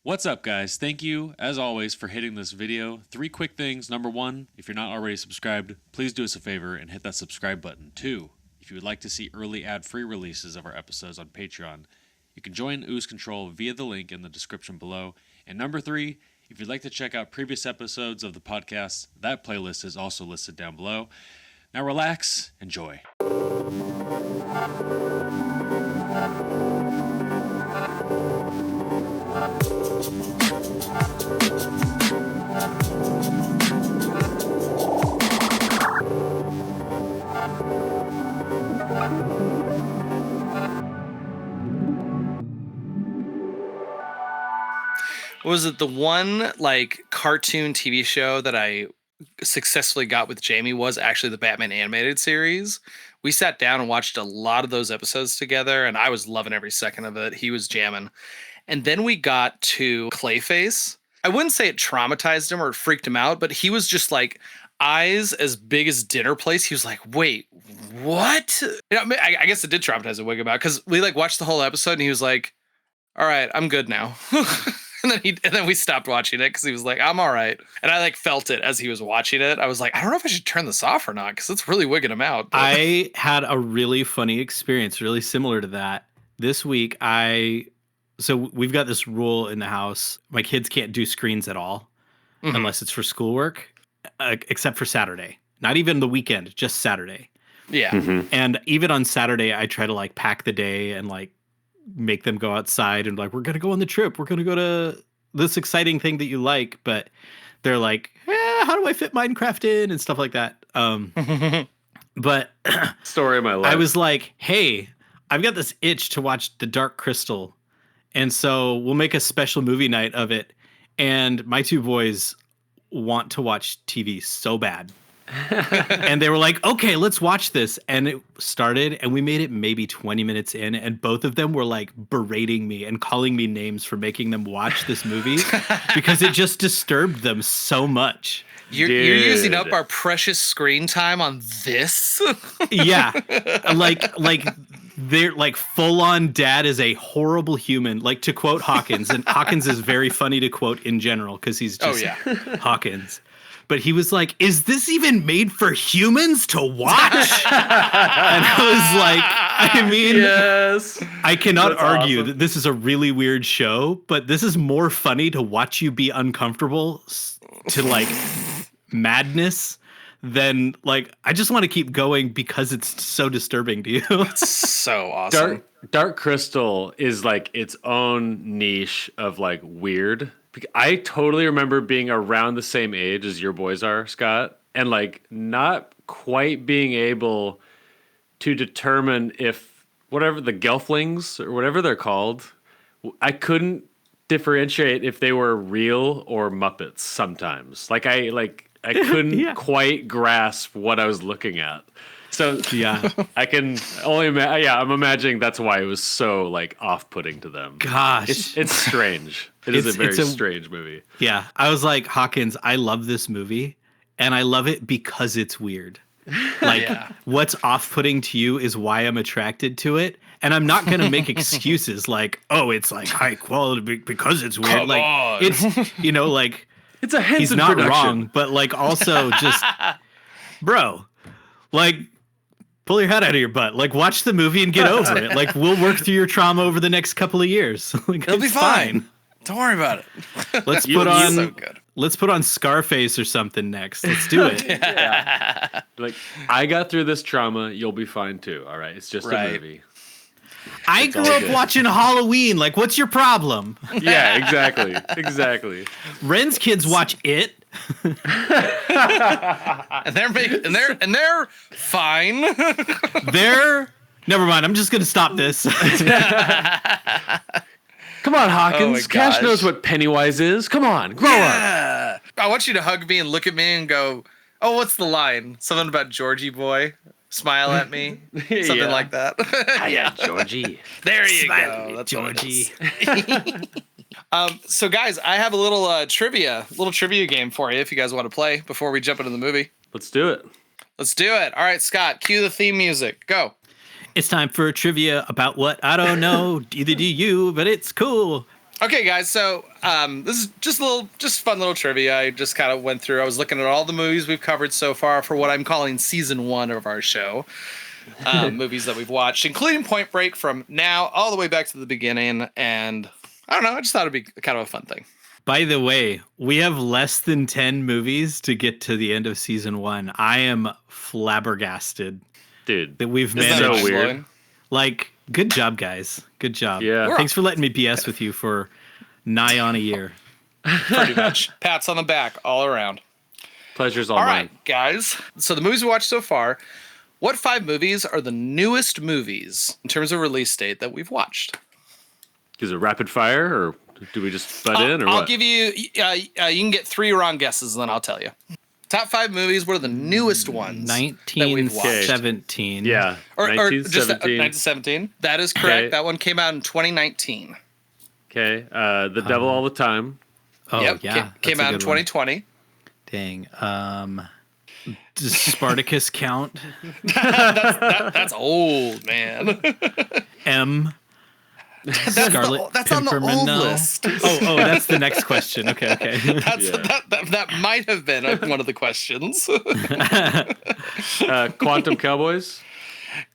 What's up, guys? Thank you, as always, for hitting this video. 3 quick things. Number 1, if you're not already subscribed, please do us a favor and hit that subscribe button. 2, if you would like to see early ad-free releases of our episodes on Patreon, you can join Ooze Control via the link in the description below. And number 3, if you'd like to check out previous episodes of the podcast, that playlist is also listed down below. Now relax, enjoy. Was it the one like cartoon TV show that I successfully got with Jamie was actually the Batman animated series? We sat down and watched a lot of those episodes together, and I was loving every second of it. He was jamming. And then we got to Clayface. I wouldn't say it traumatized him or freaked him out, but he was just like eyes as big as dinner plates. He was like, wait, what? You know, I guess it did traumatize him, wig about, because we like watched the whole episode and he was like, all right, I'm good now. And then we stopped watching it because he was like, I'm all right. And I like felt it as he was watching it. I was like, I don't know if I should turn this off or not because it's really wigging him out. But I had a really funny experience, really similar to that. This week, so we've got this rule in the house. My kids can't do screens at all unless it's for schoolwork, except for Saturday. Not even the weekend, just Saturday. Yeah. Mm-hmm. And even on Saturday, I try to like pack the day and like make them go outside and like, we're going to go on the trip. We're going to go to this exciting thing that you like. But they're like, how do I fit Minecraft in and stuff like that. But story of my life. I was like, hey, I've got this itch to watch The Dark Crystal. And so we'll make a special movie night of it. And my 2 boys want to watch TV so bad. And they were like, okay, let's watch this. And it started and we made it maybe 20 minutes in. And both of them were like berating me and calling me names for making them watch this movie because it just disturbed them so much. You're using up our precious screen time on this? Yeah. Like they're like full on dad is a horrible human. Like to quote Hawkins, and Hawkins is very funny to quote in general because he's just Hawkins. But he was like, is this even made for humans to watch? And I was like, I mean, yes. I cannot That's argue awesome. that this is a really weird show, but this is more funny to watch you be uncomfortable to like madness than like, I just want to keep going because it's so disturbing to you. It's so awesome. Dark Crystal is like its own niche of like weird. I totally remember being around the same age as your boys are, Scott, and like not quite being able to determine if whatever the Gelflings or whatever they're called, I couldn't differentiate if they were real or Muppets sometimes. I couldn't quite grasp what I was looking at. So Yeah. I can only I'm imagining that's why it was so like off-putting to them. Gosh. It's strange. It's a very strange movie. Yeah. I was like, Hawkins, I love this movie and I love it because it's weird. Like what's off-putting to you is why I'm attracted to it. And I'm not going to make excuses like, oh, it's like high quality because it's weird. Come like on. it's, you know, like It's a Henson he's not production. wrong, but like also just, bro, like pull your head out of your butt. Like watch the movie and get over it. Like we'll work through your trauma over the next couple of years. Like, It'll be it's fine. Don't worry about it. Let's put on Scarface or something next. Let's do it. Yeah. Like I got through this trauma, you'll be fine too. All right, it's just a movie. I grew up watching Halloween. Like, what's your problem? Yeah, exactly. Ren's kids watch It. and they're fine. Never mind. I'm just gonna stop this. Come on, Hawkins. Cash knows what Pennywise is. Come on, grow up. I want you to hug me and look at me and go, oh, what's the line? Something about Georgie boy. Smile at me. Something like that. Hiya, Georgie. There you Smile go. That's Georgie. So guys, I have a little trivia game for you if you guys want to play before we jump into the movie. Let's do it. All right, Scott, cue the theme music. Go. It's time for trivia about what I don't know. Either do you, but it's cool. Okay, guys. So this is just fun little trivia. I just kind of went through. I was looking at all the movies we've covered so far for what I'm calling season 1 of our show. Movies that we've watched, including Point Break from now all the way back to the beginning. And I don't know. I just thought it'd be kind of a fun thing. By the way, we have less than 10 movies to get to the end of season 1. I am flabbergasted, Dude, that we've Isn't that managed. so weird. mind-blowing? Like, good job, guys. Good job. Yeah. Thanks for letting me BS with you for nigh on a year. Pretty much. Pats on the back all around. Pleasure's all All mine. right, guys. So the movies we watched so far. What 5 movies are the newest movies in terms of release date that we've watched? Is it rapid fire or do we just butt in or I'll what? give you. You can get 3 wrong guesses, and then I'll tell you. Top 5 movies. What are the newest ones that we've watched? 1917. Yeah. Or just 1917. 1917. That is correct. Okay. That one came out in 2019. Okay. The Devil All the Time. Oh, Yep. yeah. Came that's a out in good one. 2020. Dang. Does Spartacus count? That's old, man. M. Scarlet That's on the old Pimpernel. list. Oh, that's the next question. Okay. That might have been one of the questions. Quantum Cowboys.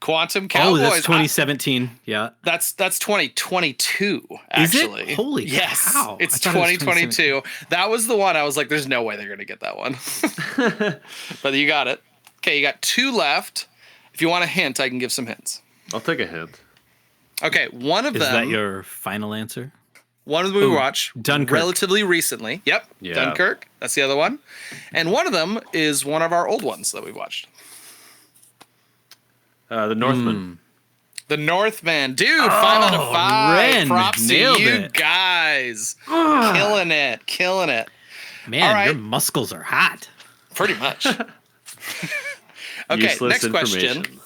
Quantum Oh, Cowboys. that's 2017. Yeah. That's 2022. Is it? Actually, Holy yes, cow. it's I thought it was 2022. That was the one I was like, "There's no way they're gonna get that one," but you got it. Okay, you got 2 left. If you want a hint, I can give some hints. I'll take a hint. Okay, one of Is them. that your final answer? One of them we watched Dunkirk. relatively recently. Yep, Yeah. Dunkirk. That's the other one, and one of them is one of our old ones that we watched. The Northman. The Northman, dude, 5 out of 5. Ren, Props to nailed you it. guys, killing it. Man, All right. your muscles are hot. Pretty much. Okay, Useless next information. question.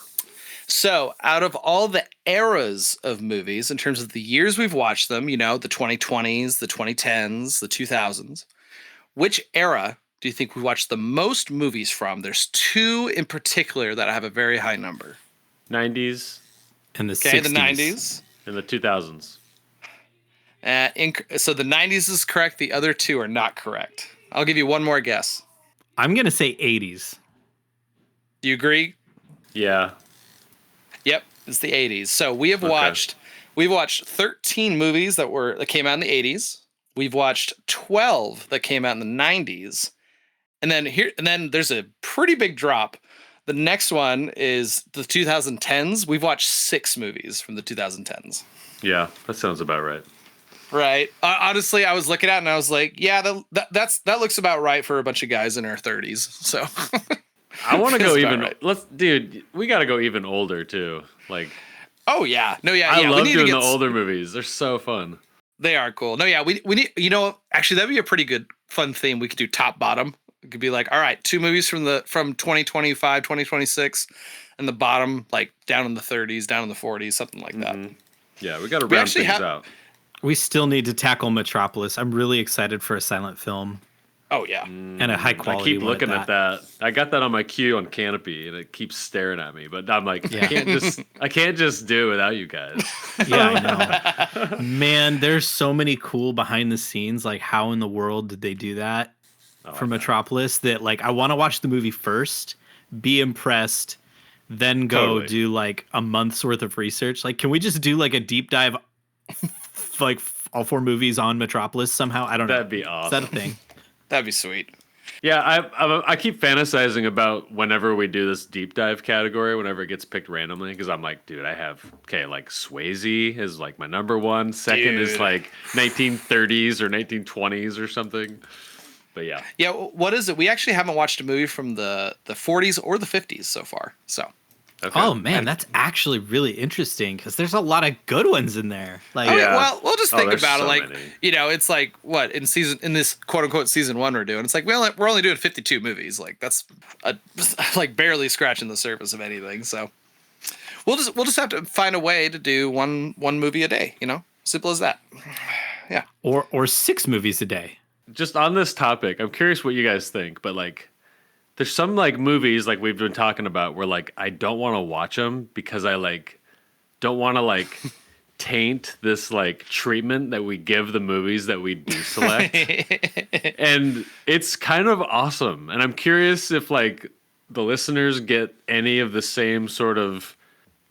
So, out of all the eras of movies, in terms of the years we've watched them, the 2020s, the 2010s, the 2000s, which era do you think we watched the most movies from? There's 2 in particular that have a very high number. 90s And the Okay, 60s. the 90s. and the 2000s. So the 90s is correct. The other 2 are not correct. I'll give you one more guess. I'm going to say 80s. Do you agree? Yeah. Yep, it's the 80s. So we've watched 13 movies that came out in the 80s. We've watched 12 that came out in the 90s. And then there's a pretty big drop. The next one is the 2010s. We've watched 6 movies from the 2010s. Yeah. That sounds about right. Right. Honestly, I was looking at it and I was like, yeah, that looks about right for a bunch of guys in our 30s. So I want to go That's even. about Dude, we got to go even older too. Like, oh yeah, no, yeah, I yeah. love we need doing to the get older movies. They're so fun. They are cool. No, yeah, we need. Actually, that'd be a pretty good fun theme. We could do top bottom. It could be like, all right, 2 movies from 2025, 2026, and the bottom like down in the 30s, down in the 40s, something like that. Yeah, we got to We round actually things have- out. We still need to tackle Metropolis. I'm really excited for a silent film Oh yeah, and a high I quality keep one looking at that. I got that on my queue on Canopy, and it keeps staring at me. But I'm like, Yeah. I can't just do it without you guys. Yeah, I know. Man, there's so many cool behind the scenes. Like, how in the world did they do that for Metropolis? That like, I want to watch the movie first, be impressed, then go Totally. do like a month's worth of research. Like, can we just do like a deep dive, like all 4 movies on Metropolis somehow? I don't know. That'd be Is that awesome. a thing? that'd be sweet. Yeah, I keep fantasizing about whenever we do this deep dive category, whenever it gets picked randomly, because I'm like, dude, I have like Swayze is like my number 1. Second is Dude. like 1930s or 1920s or something. But yeah, Yeah, what is it? We actually haven't watched a movie from the 40s or the 50s so far. So okay. Oh man, that's actually really interesting because there's a lot of good ones in there. Like, Yeah. well, we'll just think there's about it so like many. it's like what in this quote unquote season 1 we're doing. It's like we're only doing 52 movies. Like that's like barely scratching the surface of anything. So we'll just have to find a way to do one movie a day. Simple as that. Yeah. or 6 movies a day. Just on this topic, I'm curious what you guys think, but like, there's some like movies like we've been talking about where like I don't want to watch them because I like don't want to like taint this like treatment that we give the movies that we do select. And it's kind of awesome. And I'm curious if like the listeners get any of the same sort of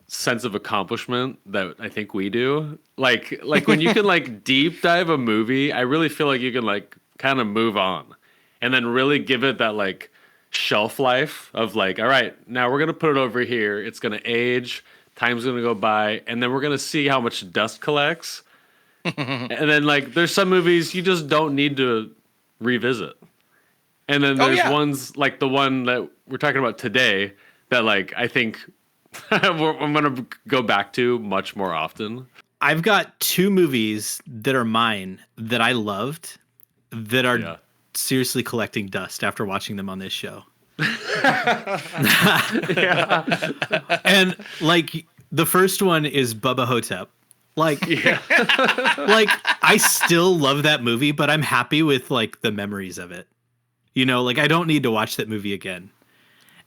sense of accomplishment that I think we do. Like when you can like deep dive a movie, I really feel like you can like kind of move on and then really give it that like shelf life of like, all right, now we're going to put it over here. It's going to age. Time's going to go by. And then we're going to see how much dust collects. And then like there's some movies you just don't need to revisit. And then there's ones like the one that we're talking about today that like I think I'm going to go back to much more often. I've got 2 movies that are mine that I loved that are seriously collecting dust after watching them on this show. And like the first one is Bubba Hotep. Like, like I still love that movie, but I'm happy with like the memories of it. You know, like I don't need to watch that movie again.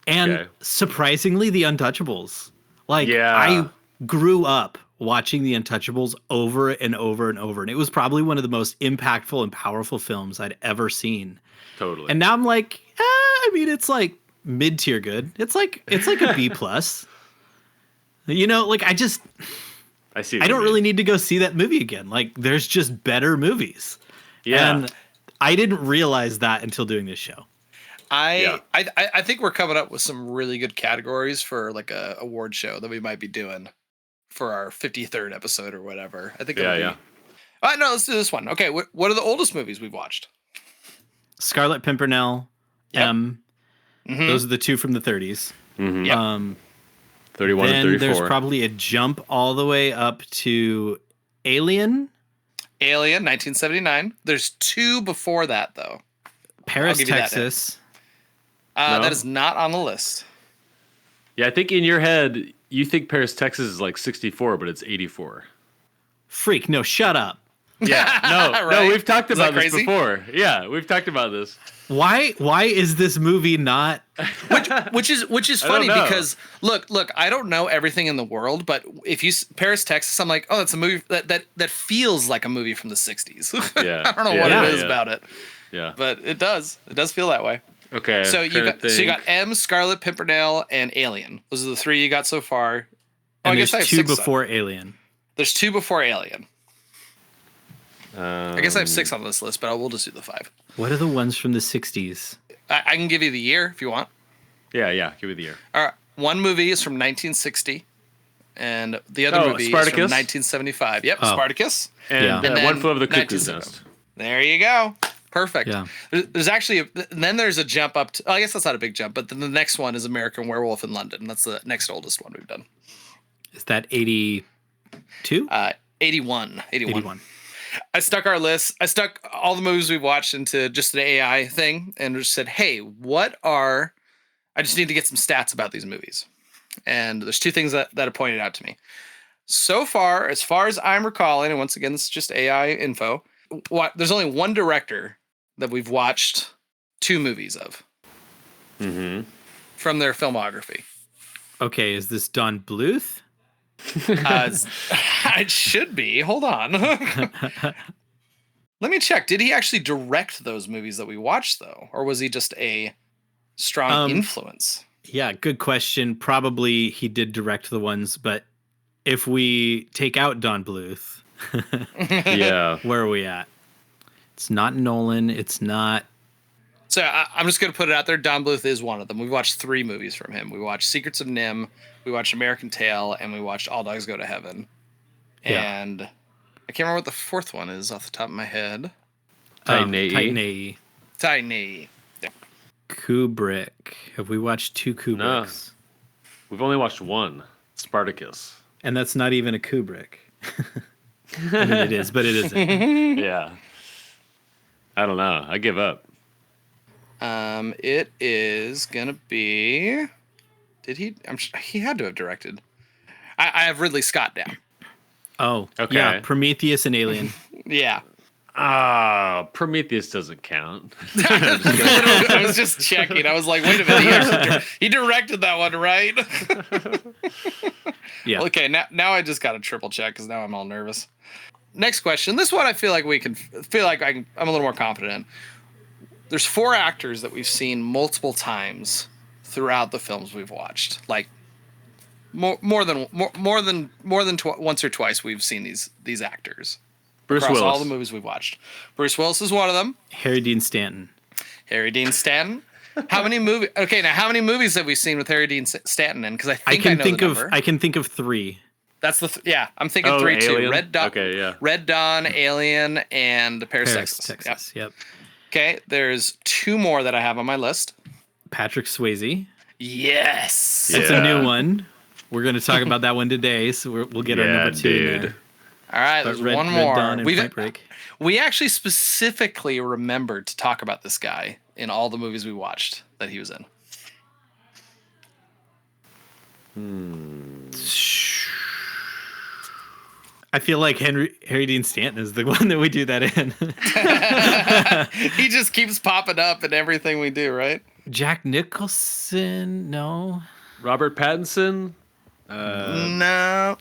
And surprisingly, The Untouchables. Like I grew up watching The Untouchables over and over and over, and it was probably one of the most impactful and powerful films I'd ever seen. Totally. And now I'm like, I mean, it's like mid-tier good. It's like a B plus. You know, like I see. I don't really need to go see that movie again. Like there's just better movies. Yeah. And I didn't realize that until doing this show. I think we're coming up with some really good categories for like a award show that we might be doing for our 53rd episode or whatever. I think. No, let's do this one. Okay, what are the oldest movies we've watched? Scarlet Pimpernel, M. Mm-hmm. Those are the 2 from the 30s. Mm-hmm. Yep. 31 then and 34. There's probably a jump all the way up to Alien. Alien, 1979. There's 2 before that though. Paris, Texas. No? That is not on the list. Yeah, I think in your head you think Paris, Texas is like 64, but it's 84. Freak, no, shut up. Yeah, no, right? no, we've talked about this crazy? before. Yeah, we've talked about this. Why is this movie not? Which is funny because look, I don't know everything in the world, but if you Paris, Texas, I'm like, oh, that's a movie that feels like a movie from the 60s. Yeah, I don't know what it is about it. Yeah, but it does feel that way. Okay, so you got M, Scarlet Pimpernel, and Alien. Those are the 3 you got so far. And I guess there's 2 before Alien. There's 2 before Alien. I guess I have 6 on this list, but we'll just do the 5. What are the ones from the 60s? I can give you the year if you want. Yeah, give me the year. All right, one movie is from 1960, and the other movie Spartacus? is from 1975. Yep, Spartacus. And One Flew Over the Cuckoo's Nest. There you go. Perfect. Yeah. There's actually then there's a jump up to, I guess that's not a big jump, but then the next one is American Werewolf in London. That's the next oldest one we've done. Is that 82? 81. I stuck our list. I stuck all the movies we've watched into just an AI thing and just said, hey, I just need to get some stats about these movies. And there's 2 things that are pointed out to me. So far as I'm recalling, and once again, this is just AI info, there's only one director that we've watched 2 movies of from their filmography. Okay, is this Don Bluth? It should be. Hold on. Let me check. Did he actually direct those movies that we watched, though? Or was he just a strong influence? Yeah, good question. Probably he did direct the ones, but if we take out Don Bluth, where are we at? It's not Nolan. It's not. So I'm just going to put it out there. Don Bluth is one of them. We watched 3 movies from him. We watched Secrets of Nim, we watched American Tail, and we watched All Dogs Go to Heaven. Yeah. And I can't remember what the 4th one is off the top of my head. Titan AE. Yep. Kubrick. Have we watched 2 Kubricks? No. We've only watched 1, Spartacus. And that's not even a Kubrick. I mean, it is, but it isn't. Yeah. I don't know. I give up. It is gonna be. Did he? He had to have directed. I have Ridley Scott down. Oh, okay. Yeah, Prometheus and Alien. Yeah. Oh, Prometheus doesn't count. I was just checking. I was like, wait a minute, he directed that one, right? Yeah. Okay, now I just got to triple check because now I'm all nervous. Next question. This one I feel like I'm a little more confident in. There's 4 actors that we've seen multiple times throughout the films we've watched. Like more than once or twice we've seen these actors. Bruce across Willis. all the movies we've watched. Bruce Willis is one of them. Harry Dean Stanton. Harry Dean Stanton. How many movies? Okay, now how many movies have we seen with Harry Dean Stanton in? Because I know the number. I can think of 3. That's I'm thinking 3 too. Alien? Red Dawn. Okay, yeah. Red Dawn, Alien, and Paris, Texas. Yep. Okay, there's 2 more that I have on my list. Patrick Swayze. Yes. That's a new one. We're going to talk about that one today, so we'll get our number 2 in there. All right, there's one more. Red Dawn and Point Break. We actually specifically remembered to talk about this guy in all the movies we watched that he was in. I feel like Harry Dean Stanton is the one that we do that in. He just keeps popping up in everything we do, right? Jack Nicholson? No. Robert Pattinson. No.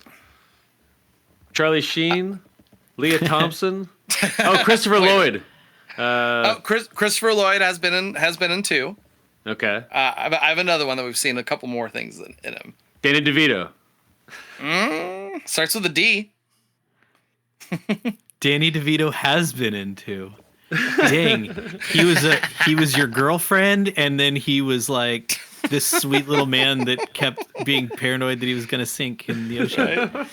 Charlie Sheen. Leah Thompson. Oh, Christopher Lloyd. Christopher Lloyd has been in 2. Okay. I have another one that we've seen a couple more things in him. Danny DeVito. Starts with a D. Danny DeVito has been in 2. Dang, he was your girlfriend, and then he was like this sweet little man that kept being paranoid that he was going to sink in the ocean. Right?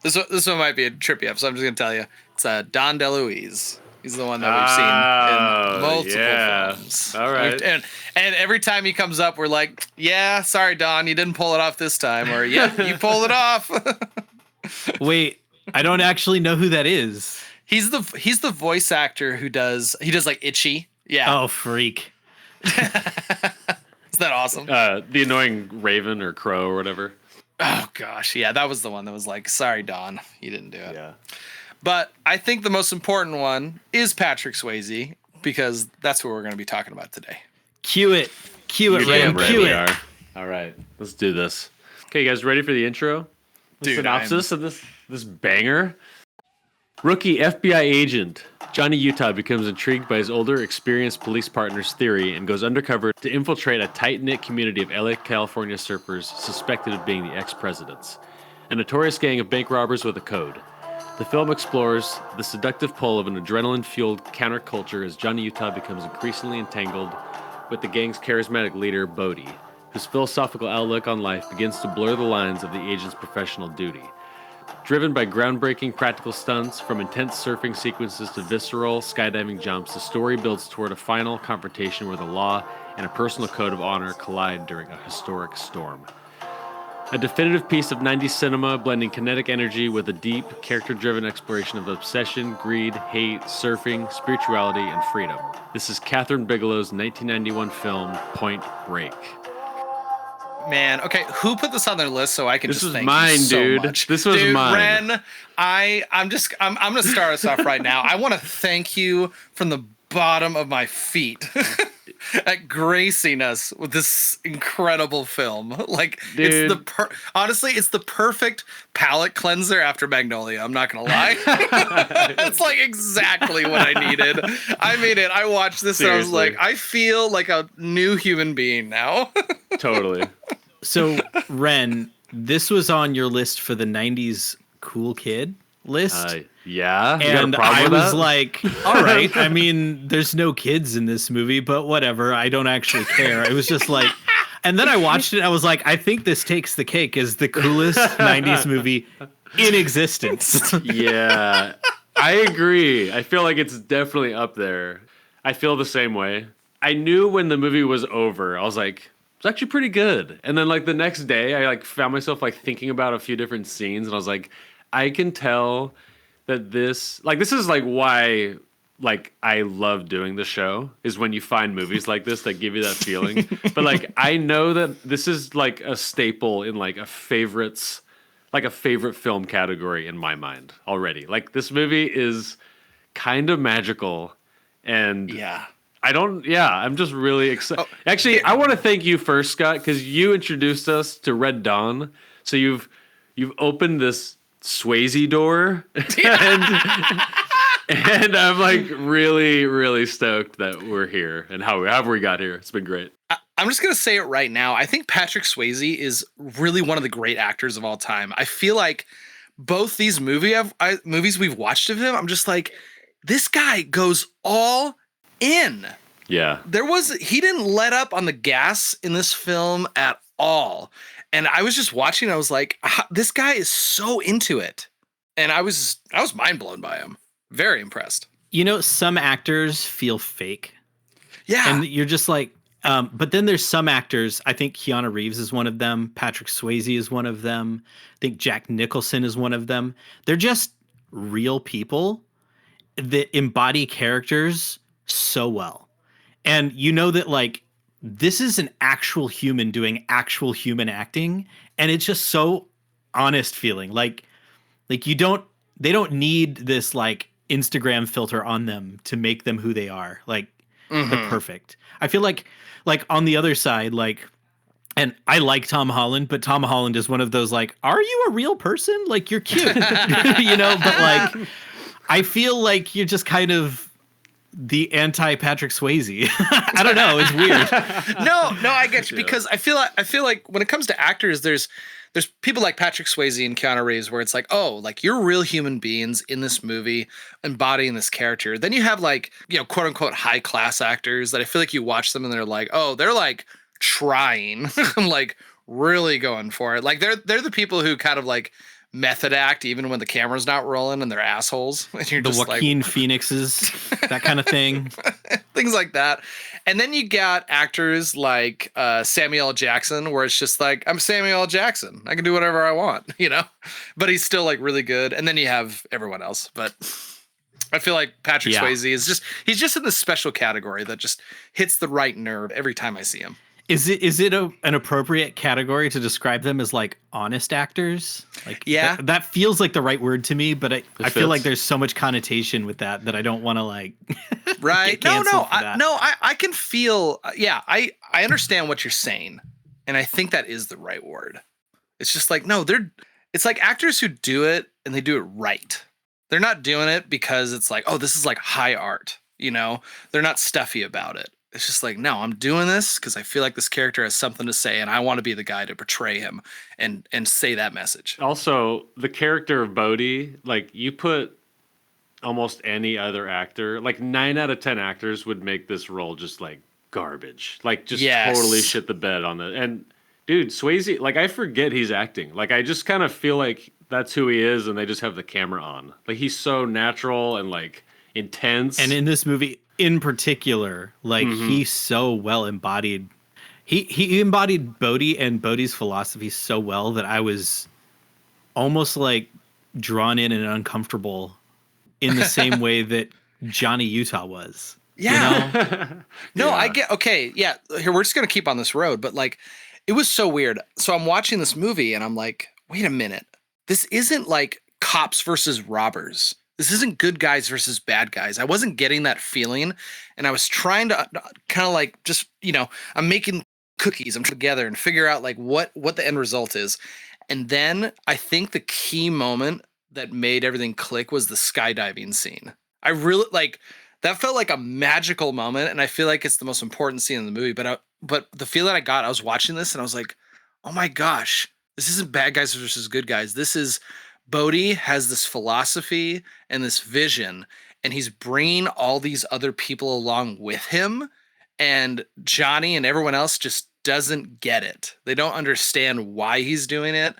This one might be a trippy episode. I'm just going to tell you. It's Don DeLuise. He's the one that we've seen in multiple films. All right. And every time he comes up, we're like, yeah, sorry, Don, you didn't pull it off this time. Or, yeah, you pulled it off. Wait, I don't actually know who that is. He's the voice actor who does like Itchy. Yeah. Oh, freak. Isn't that awesome? The annoying raven or crow or whatever. Oh, gosh. Yeah, that was the one that was like, sorry, Don, you didn't do it. Yeah. But I think the most important one is Patrick Swayze, because that's what we're going to be talking about today. Cue it, Ren. Cue it. All right, let's do this. Okay, you guys ready for the intro? Dude, synopsis of this banger. Rookie FBI agent Johnny Utah becomes intrigued by his older, experienced police partner's theory and goes undercover to infiltrate a tight-knit community of LA, California surfers suspected of being the ex-presidents, a notorious gang of bank robbers with a code. The film explores the seductive pull of an adrenaline-fueled counterculture as Johnny Utah becomes increasingly entangled with the gang's charismatic leader, Bodhi, whose philosophical outlook on life begins to blur the lines of the agent's professional duty. Driven by groundbreaking practical stunts, from intense surfing sequences to visceral skydiving jumps, the story builds toward a final confrontation where the law and a personal code of honor collide during a historic storm. A definitive piece of 90s cinema, blending kinetic energy with a deep, character-driven exploration of obsession, greed, hate, surfing, spirituality, and freedom. This is Kathryn Bigelow's 1991 film, Point Break. Man, okay, who put this on their list so I can This just was thank mine, you so dude. much? This was mine. Ren, I'm gonna start us off right now. I want to thank you from the bottom of my feet at gracing us with this incredible film. Like, dude. Honestly, it's the perfect palate cleanser after Magnolia. I'm not gonna lie. It's like exactly what I needed. I watched this and I was like, I feel like a new human being now. Totally. So, Ren, this was on your list for the 90s cool kid list. Yeah. And I was like, all right. I mean, there's no kids in this movie, but whatever. I don't actually care. It was just like, and then I watched it. I was like, I think this takes the cake as the coolest 90s movie in existence. Yeah, I agree. I feel like it's definitely up there. I feel the same way. I knew when the movie was over, I was like, it's actually pretty good. And then like the next day, I like found myself like thinking about a few different scenes, and I was like, I can tell that this is like why like I love doing the show, is when you find movies like this that give you that feeling. But like I know that this is like a staple in like a favorite film category in my mind already. Like this movie is kind of magical. And Yeah. I'm just really excited. Oh, Actually, I want to thank you first, Scott, because you introduced us to Red Dawn. So you've opened this Swayze door, and I'm like really, really stoked that we're here and however we got here. It's been great. I'm just going to say it right now. I think Patrick Swayze is really one of the great actors of all time. I feel like both these movies we've watched of him, I'm just like, this guy goes all in. Yeah. He didn't let up on the gas in this film at all. And I was just watching, I was like, this guy is so into it. And I was mind blown by him. Very impressed. You know, some actors feel fake. Yeah. And you're just like, but then there's some actors, I think Keanu Reeves is one of them. Patrick Swayze is one of them. I think Jack Nicholson is one of them. They're just real people that embody characters so well. And you know that like, this is an actual human doing actual human acting. And it's just so honest feeling. Like they don't need this like Instagram filter on them to make them who they are. Like they're perfect. I feel like on the other side, like, and I like Tom Holland, but Tom Holland is one of those like, are you a real person? Like you're cute, you know, but like, I feel like you're just kind of the anti Patrick Swayze. I don't know. It's weird. No, I get you because I feel like when it comes to actors, there's people like Patrick Swayze and Keanu Reeves where it's like, oh, like you're real human beings in this movie embodying this character. Then you have like, you know, quote unquote high class actors that I feel like you watch them and they're like, oh, they're like trying, like really going for it. Like they're the people who kind of like method act even when the camera's not rolling and they're assholes. And you're the just Joaquin like, Phoenixes, that kind of thing. things like that. And then you got actors like Samuel L. Jackson, where it's just like, I'm Samuel L. Jackson. I can do whatever I want, you know? But he's still like really good. And then you have everyone else. But I feel like Patrick Swayze is he's just in this special category that just hits the right nerve every time I see him. Is it an appropriate category to describe them as like honest actors? Like, yeah, that feels like the right word to me, but I feel like fits. there's so much connotation with that I don't want to like. Right? get canceled for that. I can feel. Yeah, I understand what you're saying, and I think that is the right word. It's just like it's like actors who do it and they do it right. They're not doing it because it's like, oh, this is like high art. You know, they're not stuffy about it. It's just like, no, I'm doing this because I feel like this character has something to say and I want to be the guy to portray him and say that message. Also, the character of Bodhi, like you put almost any other actor, like 9 out of 10 actors would make this role just like garbage. Like just totally shit the bed on it. And dude, Swayze, like I forget he's acting. Like I just kind of feel like that's who he is and they just have the camera on. Like he's so natural and like intense. And in this movie in particular, like he's so well embodied. He embodied Bodhi and Bodhi's philosophy so well that I was almost like drawn in and uncomfortable in the same way that Johnny Utah was. Yeah. You know? No, I get, okay. Yeah. Here, we're just going to keep on this road, but like, it was so weird. So I'm watching this movie and I'm like, wait a minute. This isn't like cops versus robbers. This isn't good guys versus bad guys. I wasn't getting that feeling. And I was trying to kind of like, just, you know, I'm making cookies. I'm together and figure out like what the end result is. And then I think the key moment that made everything click was the skydiving scene. I really like that felt like a magical moment. And I feel like it's the most important scene in the movie, but the feeling I got, I was watching this and I was like, oh my gosh, this isn't bad guys versus good guys. This is Bodhi has this philosophy and this vision, and he's bringing all these other people along with him. And Johnny and everyone else just doesn't get it. They don't understand why he's doing it,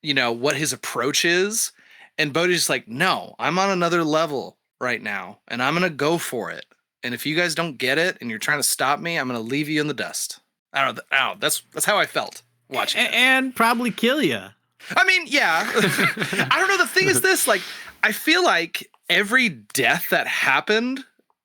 you know, what his approach is. And Bodhi's just like, no, I'm on another level right now, and I'm going to go for it. And if you guys don't get it and you're trying to stop me, I'm going to leave you in the dust. I don't know. That's how I felt watching it. And probably kill you. I mean, yeah. I don't know. The thing is this, like, I feel like every death that happened,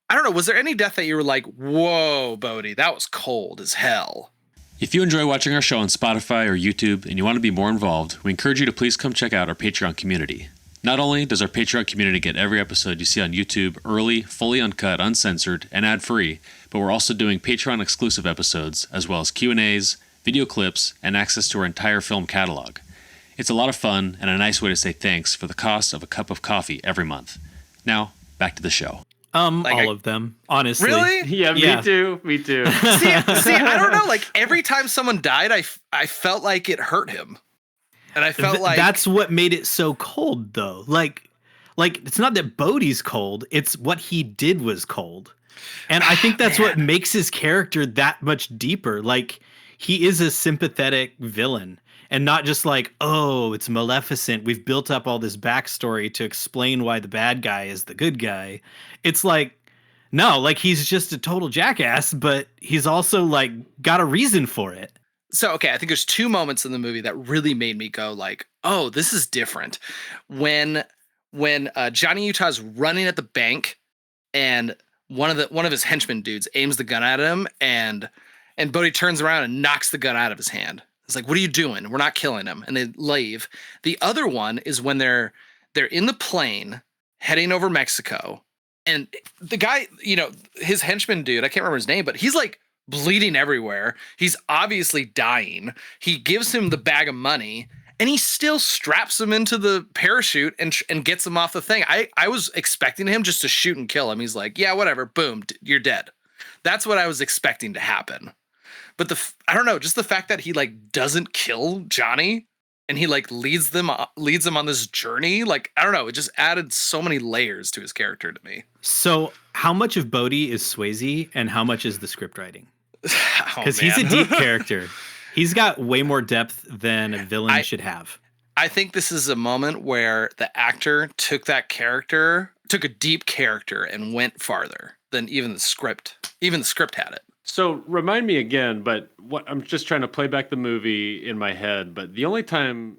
I don't know, was there any death that you were like, whoa, Bodhi, that was cold as hell? If you enjoy watching our show on Spotify or YouTube and you want to be more involved, we encourage you to please come check out our Patreon community. Not only does our Patreon community get every episode you see on YouTube early, fully uncut, uncensored, and ad-free, but we're also doing Patreon exclusive episodes, as well as Q&As, video clips, and access to our entire film catalog. It's a lot of fun and a nice way to say thanks for the cost of a cup of coffee every month. Now, back to the show. All of them, honestly. Really? Yeah, me too. Me too. See, I don't know. Like every time someone died, I felt like it hurt him, and I felt like that's what made it so cold, though. Like it's not that Bodhi's cold; it's what he did was cold, and I think that's what makes his character that much deeper. Like he is a sympathetic villain. And not just like, oh, it's Maleficent. We've built up all this backstory to explain why the bad guy is the good guy. It's like, no, like he's just a total jackass, but he's also like got a reason for it. So, okay, I think there's two moments in the movie that really made me go like, oh, this is different. When Johnny Utah's running at the bank and one of his henchmen dudes aims the gun at him and Bodhi turns around and knocks the gun out of his hand. It's like, what are you doing? We're not killing him. And they leave. The other one is when they're in the plane heading over Mexico. And the guy, his henchman dude, I can't remember his name, but he's like bleeding everywhere. He's obviously dying. He gives him the bag of money and he still straps him into the parachute and gets him off the thing. I was expecting him just to shoot and kill him. He's like, yeah, whatever. Boom, you're dead. That's what I was expecting to happen. But I don't know, just the fact that he like doesn't kill Johnny and he like leads him on this journey. Like, I don't know, it just added so many layers to his character to me. So how much of Bodhi is Swayze and how much is the script writing? Because he's a man. deep character. He's got way more depth than a villain should have. I think this is a moment where the actor took a deep character and went farther than even the script had it. So remind me again, but I'm just trying to play back the movie in my head. But the only time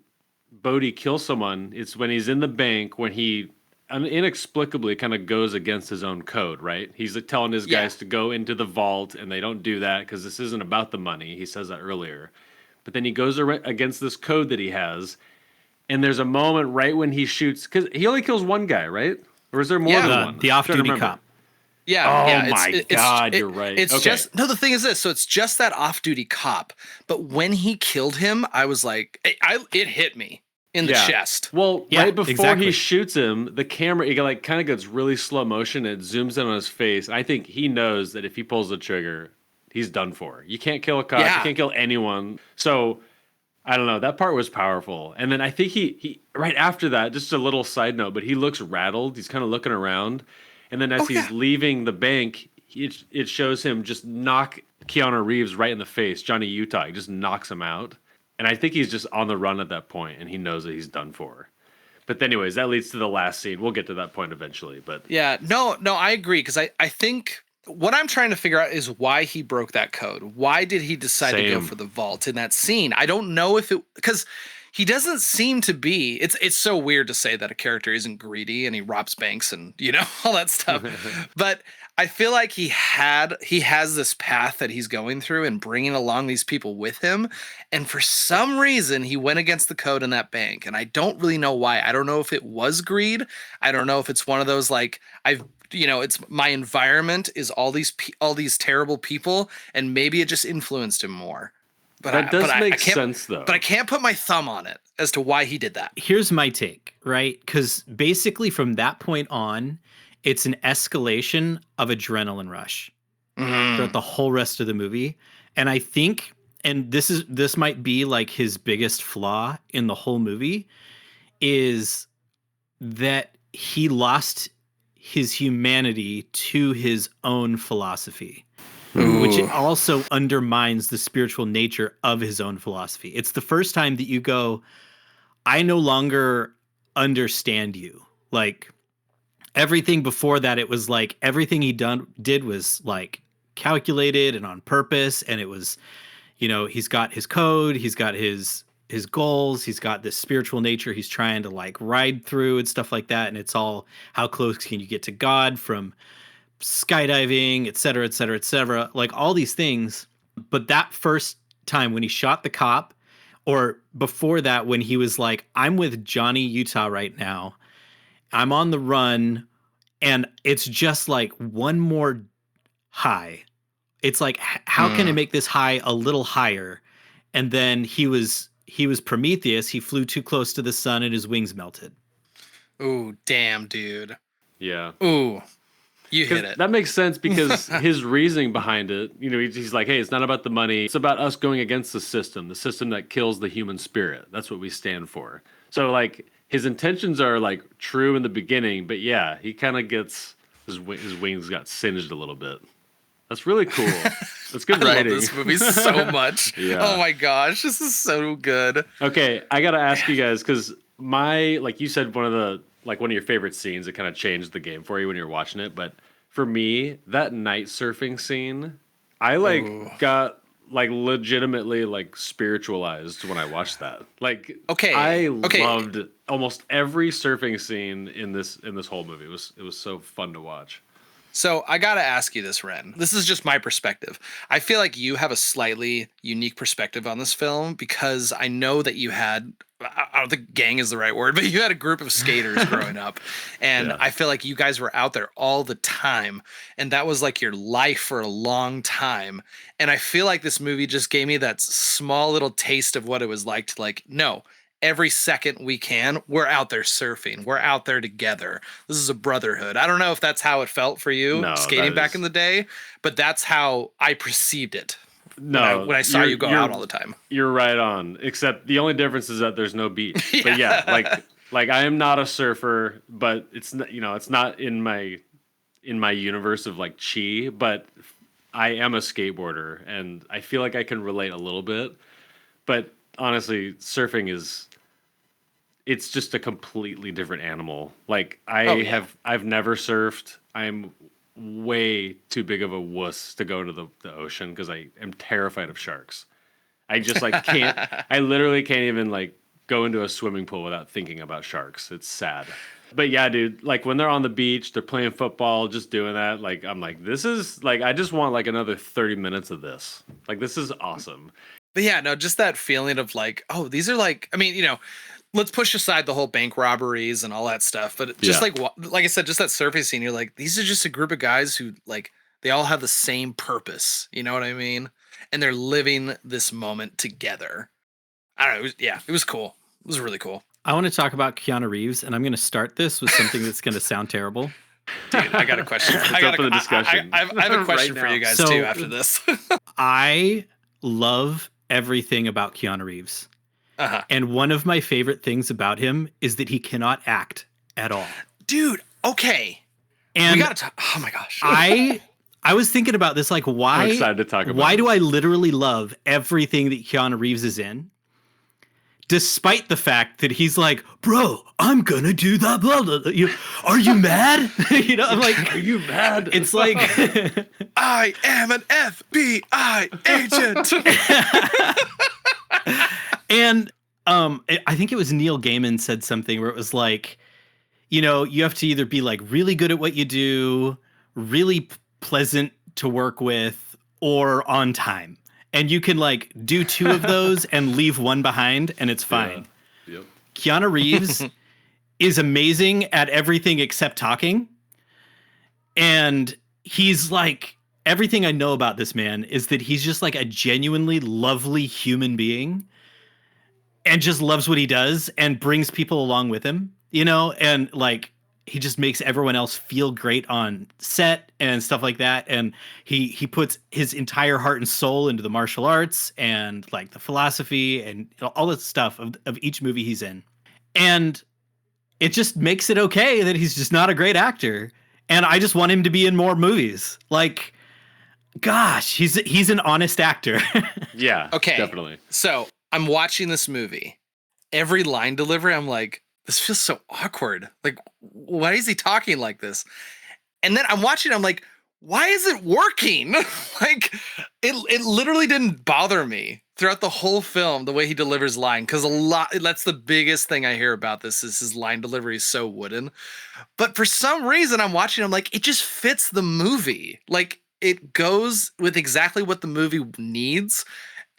Bodhi kills someone is when he's in the bank, when he inexplicably kind of goes against his own code, right? He's telling his guys to go into the vault, and they don't do that because this isn't about the money. He says that earlier. But then he goes against this code that he has, and there's a moment right when he shoots, because he only kills one guy, right? Or is there more than one? The off-duty cop. Yeah. Oh my God, you're right. It's just the thing is this. So it's just that off-duty cop. But when he killed him, I was like, it hit me in the chest. Well, right before he shoots him, the camera kind of goes really slow motion. And it zooms in on his face. I think he knows that if he pulls the trigger, he's done for. You can't kill a cop. You can't kill anyone. So I don't know. That part was powerful. And then I think he right after that, just a little side note, but he looks rattled. He's kind of looking around. And then as he's leaving the bank, it shows him just knock Keanu Reeves right in the face, Johnny Utah. He just knocks him out. And I think he's just on the run at that point, and he knows that he's done for. But anyways, that leads to the last scene. We'll get to that point eventually. But yeah, no, I agree. Because I think what I'm trying to figure out is why he broke that code. Why did he decide to go for the vault in that scene? I don't know if it... Because... He doesn't seem to be. It's so weird to say that a character isn't greedy and he robs banks and all that stuff. But I feel like he has this path that he's going through and bringing along these people with him. And for some reason, he went against the code in that bank. And I don't really know why. I don't know if it was greed. I don't know if it's one of those like it's my environment is all these terrible people, and maybe it just influenced him more. But that does make sense, though. But I can't put my thumb on it as to why he did that. Here's my take, right? Because basically from that point on, it's an escalation of adrenaline rush throughout the whole rest of the movie. And I think, and this might be like his biggest flaw in the whole movie, is that he lost his humanity to his own philosophy. Which also undermines the spiritual nature of his own philosophy. It's the first time that you go, I no longer understand you. Like everything before that, it was like everything he did was like calculated and on purpose. And it was, he's got his code, he's got his goals, he's got this spiritual nature he's trying to like ride through and stuff like that. And it's all, how close can you get to God from skydiving, et cetera, et cetera, et cetera, like all these things. But that first time when he shot the cop, or before that, when he was like, I'm with Johnny Utah right now, I'm on the run, and it's just like one more high. It's like, how can I make this high a little higher? And then he was Prometheus. He flew too close to the sun and his wings melted. Ooh, damn, dude. Yeah. Ooh, you hit it. That makes sense because his reasoning behind it, you know, he's like, hey, it's not about the money. It's about us going against the system that kills the human spirit. That's what we stand for. So, like, his intentions are, like, true in the beginning, but yeah, he kind of gets, his wings got singed a little bit. That's really cool. That's good writing. I love this movie so much. Yeah. Oh my gosh, this is so good. Okay, I gotta ask you guys, because like you said, one of your favorite scenes that kind of changed the game for you when you were watching it. But for me, that night surfing scene, I got like legitimately like spiritualized when I watched that. Like, I loved almost every surfing scene in this whole movie. It was so fun to watch. So I got to ask you this, Ren. This is just my perspective. I feel like you have a slightly unique perspective on this film because I know that you had, I don't think gang is the right word, but you had a group of skaters growing up. And I feel like you guys were out there all the time. And that was like your life for a long time. And I feel like this movie just gave me that small little taste of what it was like to like, no, every second we can, we're out there surfing. We're out there together. This is a brotherhood. I don't know if that's how it felt for you skating back in the day, but that's how I perceived it. No, when I saw you go out all the time. You're right on. Except the only difference is that there's no beach. But yeah, like I am not a surfer, but it's not, you know, it's not in my universe of like chi, but I am a skateboarder and I feel like I can relate a little bit. But honestly, surfing it's just a completely different animal. Like I've never surfed. I'm way too big of a wuss to go into the ocean because I am terrified of sharks. I just like can't. I literally can't even like go into a swimming pool without thinking about sharks. It's sad. But yeah, dude, like when they're on the beach, they're playing football, just doing that. Like I'm like, this is like I just want like another 30 minutes of this. Like this is awesome. But yeah, no, just that feeling of like, oh, these are like, I mean, you know, let's push aside the whole bank robberies and all that stuff. But just like I said, just that surfing scene, you're like, these are just a group of guys who like, they all have the same purpose. You know what I mean? And they're living this moment together. I don't know. It was cool. It was really cool. I want to talk about Keanu Reeves, and I'm going to start this with something that's going to sound terrible. Dude, I got a question. I have a question for you guys too after this. I love everything about Keanu Reeves. And one of my favorite things about him is that he cannot act at all. Dude, okay. And we gotta talk. Oh my gosh. I was thinking about this, like, why? I'm excited to talk about why do I literally love everything that Keanu Reeves is in? Despite the fact that he's like, bro, I'm gonna do that. Blah, blah, blah. Are you mad? You know, I'm like, are you mad? It's like, I am an FBI agent. And I think it was Neil Gaiman said something where it was like, you know, you have to either be like really good at what you do, really pleasant to work with, or on time. And you can like do two of those and leave one behind and it's fine. Yeah. Yep. Keanu Reeves is amazing at everything except talking. And he's like, everything I know about this man is that he's just like a genuinely lovely human being and just loves what he does and brings people along with him, you know, and like he just makes everyone else feel great on set and stuff like that. And he puts his entire heart and soul into the martial arts and like the philosophy and all that stuff of each movie he's in. And it just makes it okay that he's just not a great actor. And I just want him to be in more movies. Like, gosh, he's an honest actor. Yeah, okay, definitely. So I'm watching this movie. Every line delivery, I'm like, this feels so awkward. Like, why is he talking like this? And then I'm watching, I'm like, why is it working? Like, it literally didn't bother me throughout the whole film, the way he delivers line. Because that's the biggest thing I hear about this is his line delivery is so wooden. But for some reason, I'm watching, I'm like, it just fits the movie. Like, it goes with exactly what the movie needs.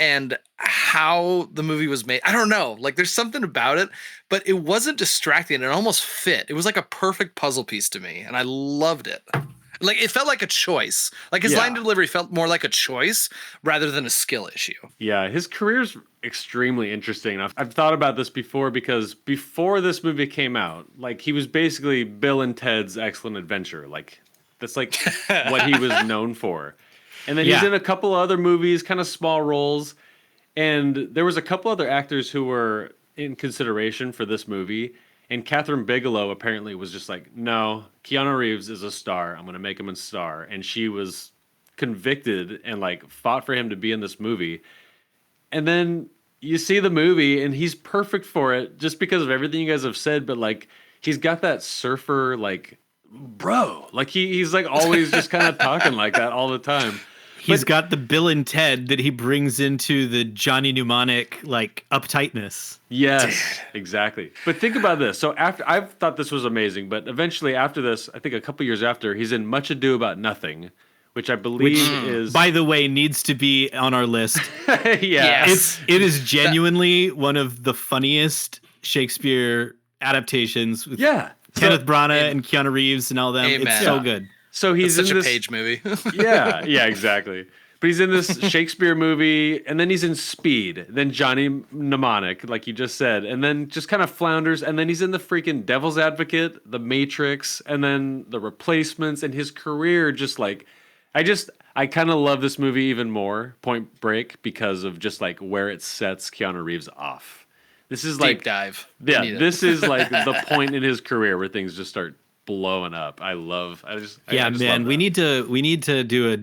and how the movie was made. I don't know. Like there's something about it, but it wasn't distracting. It almost fit. It was like a perfect puzzle piece to me, and I loved it. Like it felt like a choice. Like his line delivery felt more like a choice rather than a skill issue. Yeah, his career's extremely interesting. I've thought about this before because before this movie came out, like he was basically Bill and Ted's Excellent Adventure. Like that's like what he was known for. And then he's in a couple other movies, kind of small roles. And there was a couple other actors who were in consideration for this movie. And Kathryn Bigelow apparently was just like, no, Keanu Reeves is a star. I'm going to make him a star. And she was convicted and like fought for him to be in this movie. And then you see the movie and he's perfect for it just because of everything you guys have said. But like, he's got that surfer, like, bro, like he's like always just kind of talking like that all the time. He's got the Bill and Ted that he brings into the Johnny Mnemonic like uptightness. Yes, exactly. But think about this. So after I've thought this was amazing, but eventually after this, I think a couple years after, he's in Much Ado About Nothing, which I believe is, by the way, needs to be on our list. Yes. It is genuinely one of the funniest Shakespeare adaptations with Kenneth Branagh and Keanu Reeves and all them. Amen. It's so good. So he's It's such in a this Page movie. yeah, exactly. But he's in this Shakespeare movie, and then he's in Speed, then Johnny Mnemonic, like you just said, and then just kind of flounders, and then he's in the freaking Devil's Advocate, The Matrix, and then The Replacements, and his career just like, I kind of love this movie even more, Point Break, because of just like where it sets Keanu Reeves off. This is like Deep dive. Yeah, this is like the point in his career where things just start blowing up. I just man, love we need to do a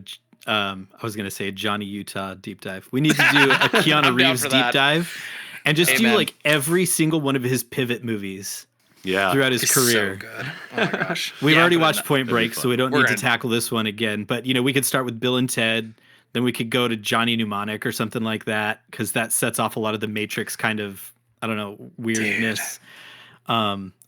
I was gonna say Johnny Utah deep dive. We need to do a Keanu Reeves deep dive and just do like every single one of his pivot movies throughout his career. So good. Oh my gosh. We've already watched Point Break, so we don't need to tackle this one again. But we could start with Bill and Ted, then we could go to Johnny Mnemonic or something like that, because that sets off a lot of the Matrix kind of, I don't know, weirdness.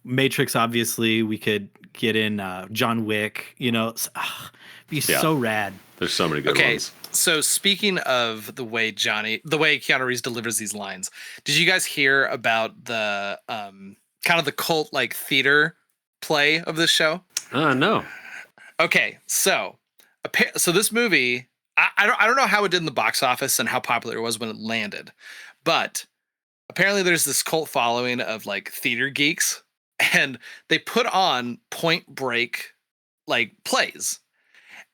Matrix, obviously, we could get in John Wick, be so rad. There's so many good ones. So speaking of the way Keanu Reeves delivers these lines, did you guys hear about the kind of the cult like theater play of this show? No. Okay, so this movie, I don't know how it did in the box office and how popular it was when it landed, but apparently there's this cult following of like theater geeks, and they put on Point Break like plays.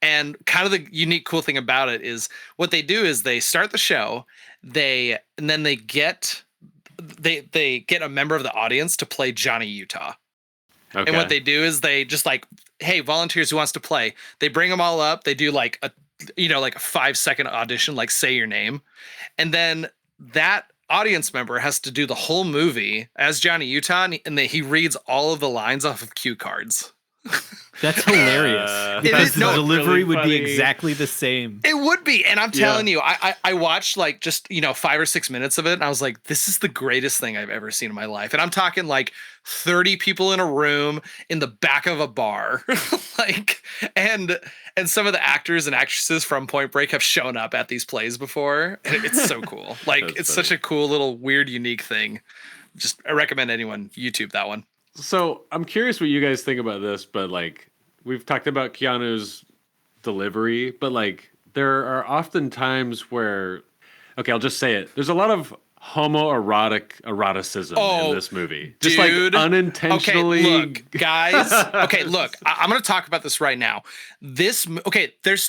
And kind of the unique cool thing about it is what they do is they start the show, and then they get a member of the audience to play Johnny Utah. Okay. And what they do is they just like, hey, volunteers who wants to play, they bring them all up. They do like a 5-second audition, like say your name. And then that audience member has to do the whole movie as Johnny Utah, and he reads all of the lines off of cue cards. That's hilarious. Because the delivery would be exactly the same. It would be. And I'm telling you, I watched like just, 5 or 6 minutes of it. And I was like, this is the greatest thing I've ever seen in my life. And I'm talking like 30 people in a room in the back of a bar. And some of the actors and actresses from Point Break have shown up at these plays before. And it's so cool. Like, it's such a cool little weird, unique thing. I recommend anyone YouTube that one. So I'm curious what you guys think about this, but like we've talked about Keanu's delivery, but like there are often times where, okay, I'll just say it. There's a lot of homoerotic eroticism in this movie. Just like unintentionally. Okay, look, guys. Okay, look, I'm going to talk about this right now. There's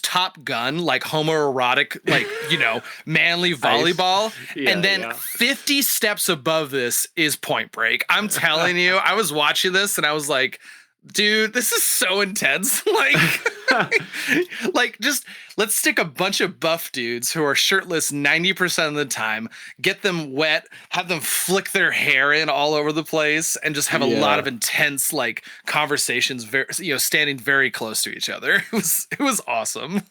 Top Gun, like homoerotic, like, manly volleyball. And then 50 steps above this is Point Break. I'm telling you, I was watching this and I was like, dude, this is so intense. Just let's stick a bunch of buff dudes who are shirtless 90% of the time, get them wet, have them flick their hair in all over the place, and just have a lot of intense like conversations, standing very close to each other. It was awesome.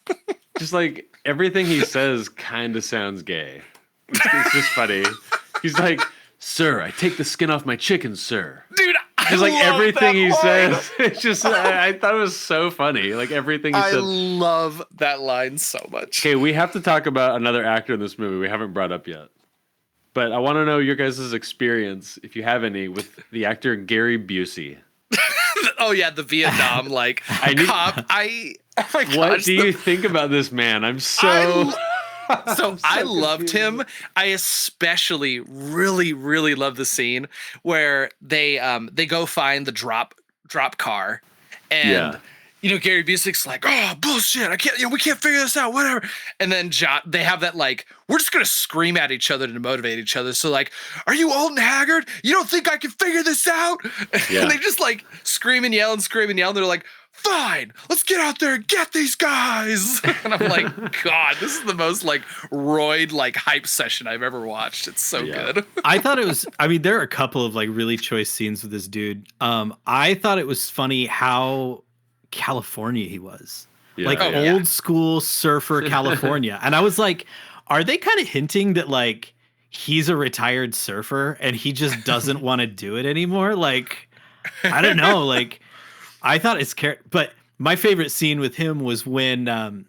Just like everything he says kind of sounds gay. It's just funny. He's like, "Sir, I take the skin off my chicken, sir." Dude, Just like love everything he that line. says, it's just I thought it was so funny. Like everything he I said. love that line so much. Okay, we have to talk about another actor in this movie we haven't brought up yet. But I want to know your guys' experience, if you have any, with the actor Gary Busey. Oh yeah, the Vietnam like cop. Oh my gosh, What do you think about this man? I'm so... I loved him. I especially really love the scene where they go find the drop car, and Gary Busey's like, oh bullshit, I can't, we can't figure this out, whatever. And then they have that like, we're just gonna scream at each other to motivate each other. So like, are you old and haggard? You don't think I can figure this out? Yeah. And they just like scream and yell. They're like, fine, let's get out there and get these guys. And I'm like, God, this is the most like roid like hype session I've ever watched. It's so good. I thought it was, I mean, there are a couple of like really choice scenes with this dude. I thought it was funny how California he was. Like old school surfer California. And I was like, are they kind of hinting that like he's a retired surfer and he just doesn't want to do it anymore? Like, I don't know. Like, I thought it's but my favorite scene with him was when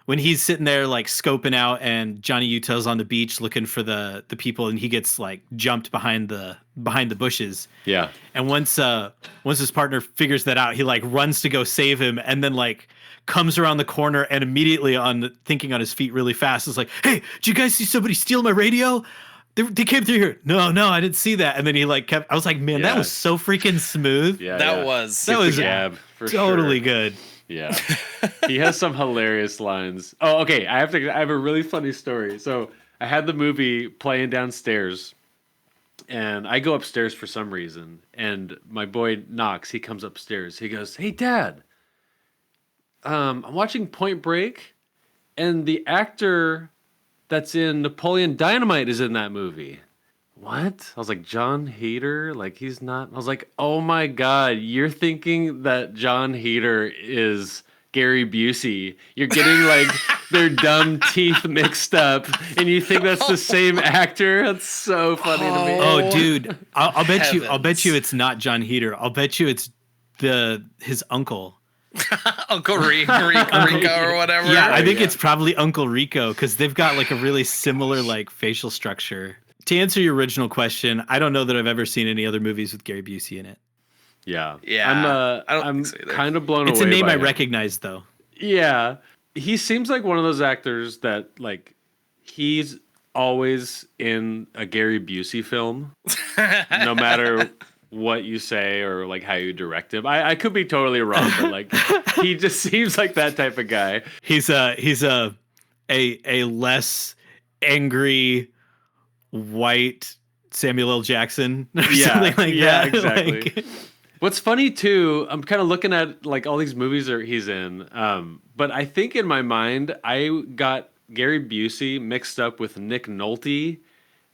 he's sitting there like scoping out and Johnny Utah's on the beach looking for the people and he gets like jumped behind the bushes. Yeah. And once his partner figures that out, he like runs to go save him and then like comes around the corner and immediately thinking on his feet really fast is like, hey, did you guys see somebody steal my radio? They came through here. No, I didn't see that. And then he like kept. I was like, man, that was so freaking smooth. Yeah, that was totally good. Yeah, he has some hilarious lines. Oh, okay. I have a really funny story. So I had the movie playing downstairs, and I go upstairs for some reason, and my boy Knox, he comes upstairs. He goes, "Hey, Dad, I'm watching Point Break, and the actor that's in Napoleon Dynamite is in that movie." What? I was like, John Hader? Like, he's not. I was like, oh my God, you're thinking that John Hader is Gary Busey. You're getting like their dumb teeth mixed up, and you think that's the same actor? That's so funny to me. Oh, dude, I'll bet you it's not John Hader. I'll bet you it's his uncle. Uncle Rico or whatever. Yeah, I think it's probably Uncle Rico because they've got like a really similar like facial structure. To answer your original question, I don't know that I've ever seen any other movies with Gary Busey in it. Yeah. I'm kind of blown away. It's a name by I him. recognize though. Yeah. He seems like one of those actors that like he's always in a Gary Busey film. No matter what you say or like how you direct him. I could be totally wrong, but like he just seems like that type of guy. He's a less angry white Samuel L. Jackson or something like that. Exactly. Like, what's funny too, I'm kind of looking at like all these movies that he's in, but I think in my mind I got Gary Busey mixed up with Nick Nolte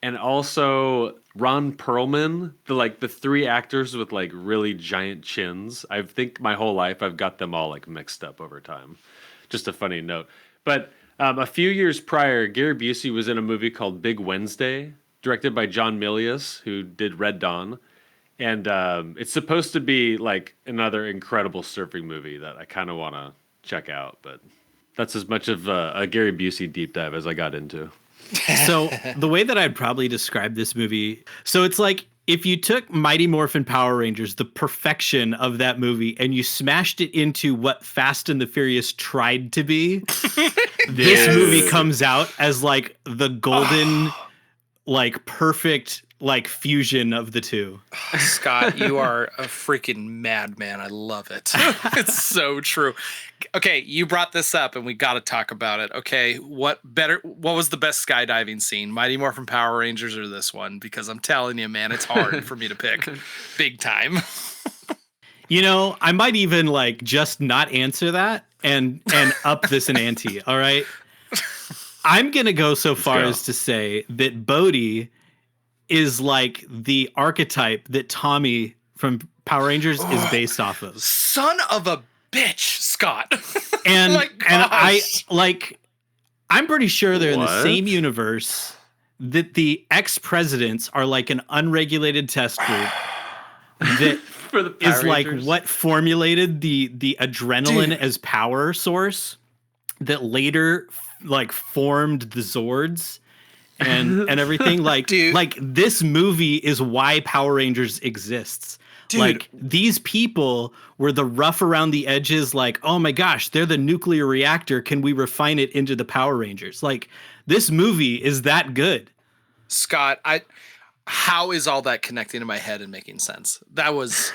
and also Ron Perlman, the three actors with like really giant chins. I think my whole life I've got them all like mixed up over time. Just a funny note. But a few years prior, Gary Busey was in a movie called Big Wednesday, directed by John Milius, who did Red Dawn. And it's supposed to be like another incredible surfing movie that I kind of want to check out. But that's as much of a Gary Busey deep dive as I got into. So the way that I'd probably describe this movie, so it's like if you took Mighty Morphin Power Rangers, the perfection of that movie, and you smashed it into what Fast and the Furious tried to be, this movie comes out as like the golden, like perfect, like fusion of the two. Scott, you are a freaking madman. I love it. It's so true. Okay, you brought this up and we got to talk about it. Okay, what was the best skydiving scene? Mighty Morphin Power Rangers or this one? Because I'm telling you, man, it's hard for me to pick. Big time. You know, I might even like just not answer that and up this an ante, all right? I'm going to go so far as to say that Bodhi is like the archetype that Tommy from Power Rangers is based off of. Son of a bitch, Scott. And I'm pretty sure they're in the same universe, that the ex-presidents are like an unregulated test group that For the Power is like Rangers. what formulated the adrenaline as power source that later like formed the Zords and everything. Like, Dude. like this movie is why Power Rangers exists. Dude. Like these people were the rough around the edges, like, oh my gosh, they're the nuclear reactor. Can we refine it into the Power Rangers? Like this movie is that good. Scott, how is all that connecting in my head and making sense? That was,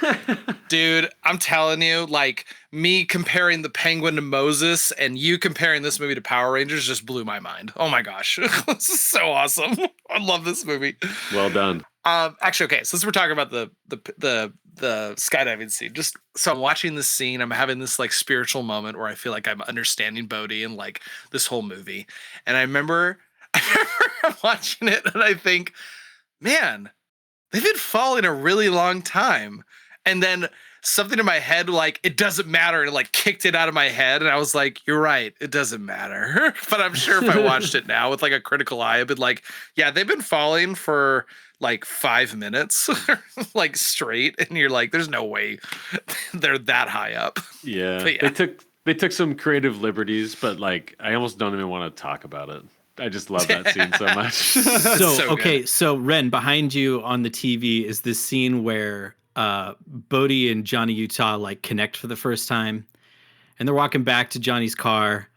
dude, I'm telling you, like me comparing the Penguin to Moses and you comparing this movie to Power Rangers just blew my mind. Oh my gosh. This is so awesome. I love this movie. Well done. Actually, okay, since we're talking about the skydiving scene, just so I'm watching this scene, I'm having this like spiritual moment where I feel like I'm understanding Bodhi and like this whole movie. And I remember I'm watching it and I think, man, they've been falling a really long time. And then something in my head, like, it doesn't matter. And it like kicked it out of my head. And I was like, you're right. It doesn't matter. But I'm sure if I watched it now with like a critical eye, I'd be like, yeah, they've been falling for like 5 minutes, like straight. And you're like, there's no way they're that high up. Yeah. But yeah. They took some creative liberties, but like I almost don't even want to talk about it. I just love that scene so much. So okay, good. so Ren, behind you on the TV is this scene where Bodhi and Johnny Utah like connect for the first time, and they're walking back to Johnny's car,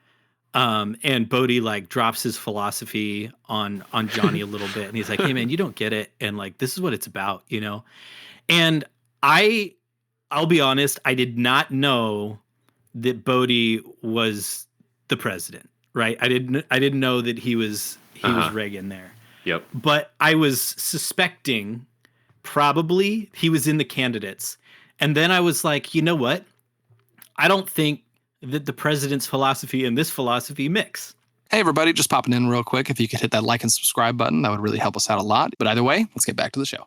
and Bodhi like drops his philosophy on Johnny a little bit, and he's like, "Hey man, you don't get it, and like this is what it's about, you know." And I'll be honest, I did not know that Bodhi was the president. Right, I didn't know that he was Reagan there. Yep. But I was suspecting probably he was in the candidates, and then I was like, you know what? I don't think that the president's philosophy and this philosophy mix. Hey, everybody, just popping in real quick. If you could hit that like and subscribe button, that would really help us out a lot. But either way, let's get back to the show.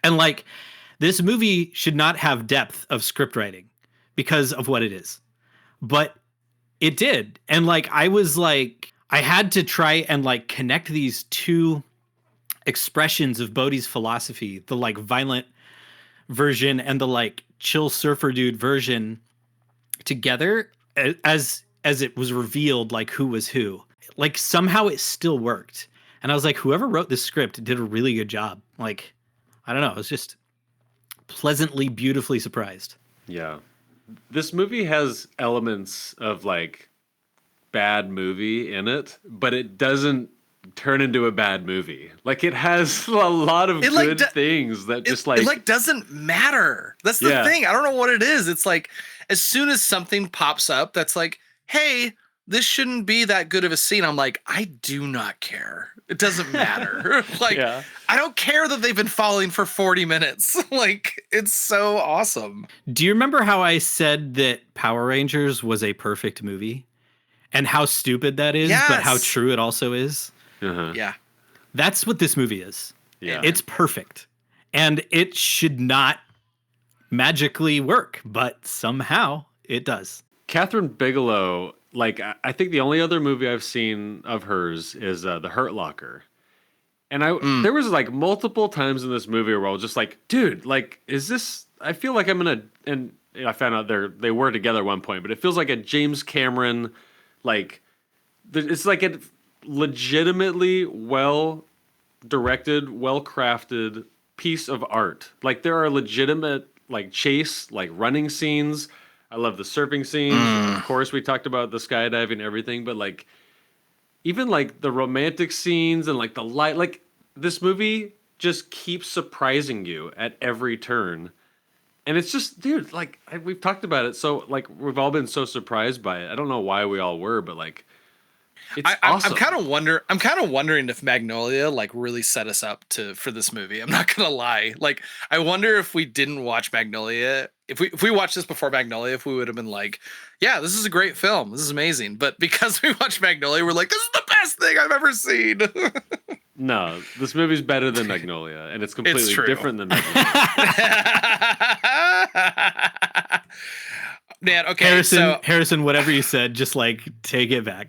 And like, this movie should not have depth of script writing because of what it is, but it did. And like, I was like, I had to try and like connect these two expressions of Bodhi's philosophy, the like violent version and the like chill surfer dude version together as it was revealed, like who was who. Like somehow it still worked. And I was like, whoever wrote this script did a really good job. Like, I don't know. I was just pleasantly, beautifully surprised. Yeah. This movie has elements of like bad movie in it, but it doesn't turn into a bad movie. Like it has a lot of good things that just like... It like doesn't matter. That's the thing. I don't know what it is. It's like, as soon as something pops up that's like, hey, this shouldn't be that good of a scene, I'm like, I do not care. It doesn't matter. Like, I don't care that they've been falling for 40 minutes. Like, it's so awesome. Do you remember how I said that Power Rangers was a perfect movie? And how stupid that is, but how true it also is? Yeah. That's what this movie is. Yeah. It's perfect. And it should not magically work, but somehow it does. Kathryn Bigelow, like, I think the only other movie I've seen of hers is The Hurt Locker. And there was like multiple times in this movie where I was just like, dude, like, is this, I feel like I'm in a, and I found out they were together at one point, but it feels like a James Cameron, like, it's like a legitimately well directed, well crafted piece of art. Like, there are legitimate, like, chase, like, running scenes. I love the surfing scenes. Of course, we talked about the skydiving and everything, but like, even like the romantic scenes and like the light, like this movie just keeps surprising you at every turn. And it's just, dude, like we've talked about it. So like, we've all been so surprised by it. I don't know why we all were, but like, it's awesome. I'm kind of wondering if Magnolia like really set us up for this movie. I'm not gonna lie. Like, I wonder if we didn't watch Magnolia, if we watched this before Magnolia, if we would have been like, yeah, this is a great film, this is amazing. But because we watched Magnolia, we're like, this is the best thing I've ever seen. No, this movie's better than Magnolia, and it's completely different than Magnolia. Man, okay, Harrison, whatever you said, just like take it back.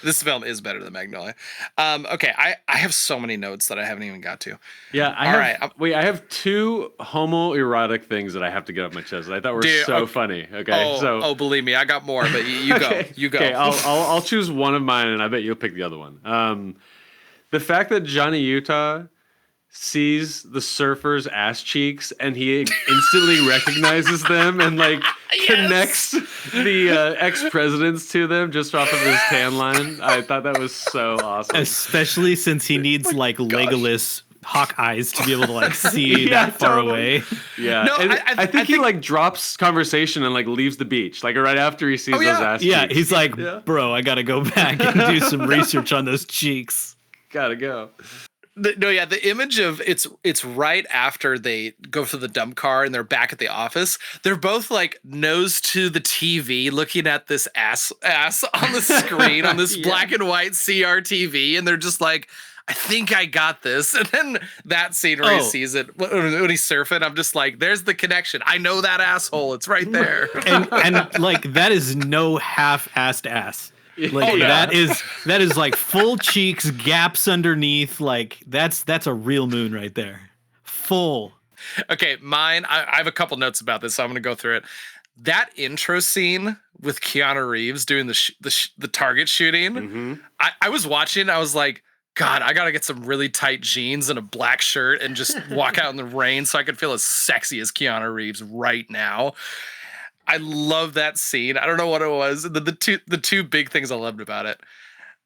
This film is better than Magnolia. Okay, I have so many notes that I haven't even got to. Yeah, I have two homoerotic things that I have to get off my chest that I thought were funny. Okay, believe me, I got more, but you go. Okay. You go. Okay, I'll choose one of mine, and I bet you'll pick the other one. The fact that Johnny Utah sees the surfers' ass cheeks and he instantly recognizes them and like connects the ex-presidents to them just off of his tan line. I thought that was so awesome. Especially since he needs like Legolas hawk eyes to be able to like see that far away. Yeah. No, I think he like drops conversation and like leaves the beach like right after he sees those ass cheeks. Yeah, he's like, bro, I gotta go back and do some research on those cheeks. Gotta go. The image of it's right after they go through the dump car and they're back at the office. They're both like nose to the TV looking at this ass on the screen on this black and white CRTV, and they're just like, I think I got this. And then that scene where he sees it when he's surfing, I'm just like, there's the connection. I know that asshole. It's right there. and like that is no half-assed ass. Like that is like full cheeks, gaps underneath. Like that's a real moon right there. Full. Okay, mine. I have a couple notes about this, so I'm gonna go through it. That intro scene with Keanu Reeves doing the target shooting. Mm-hmm. I was watching. I was like, God, I gotta get some really tight jeans and a black shirt and just walk out in the rain so I can feel as sexy as Keanu Reeves right now. I love that scene. I don't know what it was. The two big things I loved about it.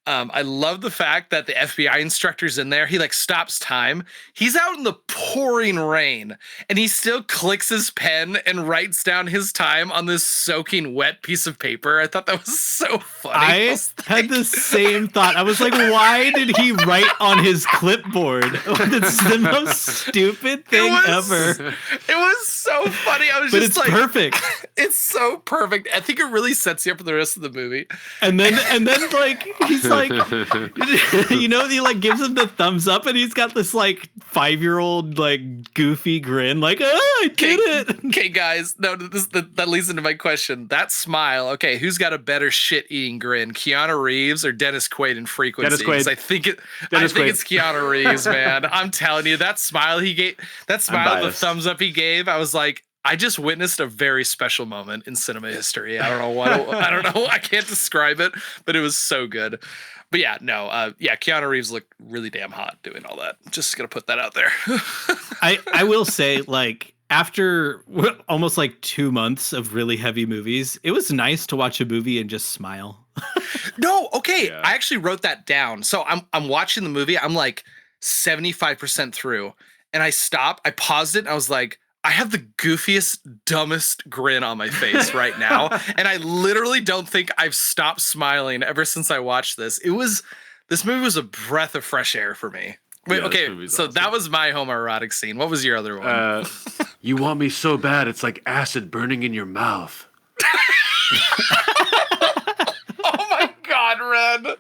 I love the fact that the FBI instructor's in there. He like stops time. He's out in the pouring rain and he still clicks his pen and writes down his time on this soaking wet piece of paper. I thought that was so funny. I had the same thought. I was like, why did he write on his clipboard? That's the most stupid thing ever. It was so funny. I was but just it's like, perfect. It's so perfect. I think it really sets you up for the rest of the movie. And then like he's like, you know, he like gives him the thumbs up and he's got this like 5-year-old like goofy grin like, I did it. Okay, guys, no, that leads into my question. That smile, okay, who's got a better shit-eating grin, Keanu Reeves or Dennis Quaid in Frequency? Dennis Quaid. I think it's Keanu Reeves, man. I'm telling you, that smile he gave, the thumbs up he gave, I was like, I just witnessed a very special moment in cinema history. I don't know. I can't describe it, but it was so good. But Keanu Reeves looked really damn hot doing all that. Just gonna put that out there. I will say, like, after almost like 2 months of really heavy movies, it was nice to watch a movie and just smile. No, okay. Yeah. I actually wrote that down. So I'm watching the movie. I'm like 75% through, and I paused it, and I was like, I have the goofiest, dumbest grin on my face right now. And I literally don't think I've stopped smiling ever since I watched this. This movie was a breath of fresh air for me. Wait, okay, so awesome. That was my homoerotic scene. What was your other one? You want me so bad, it's like acid burning in your mouth. Oh my God, Ren.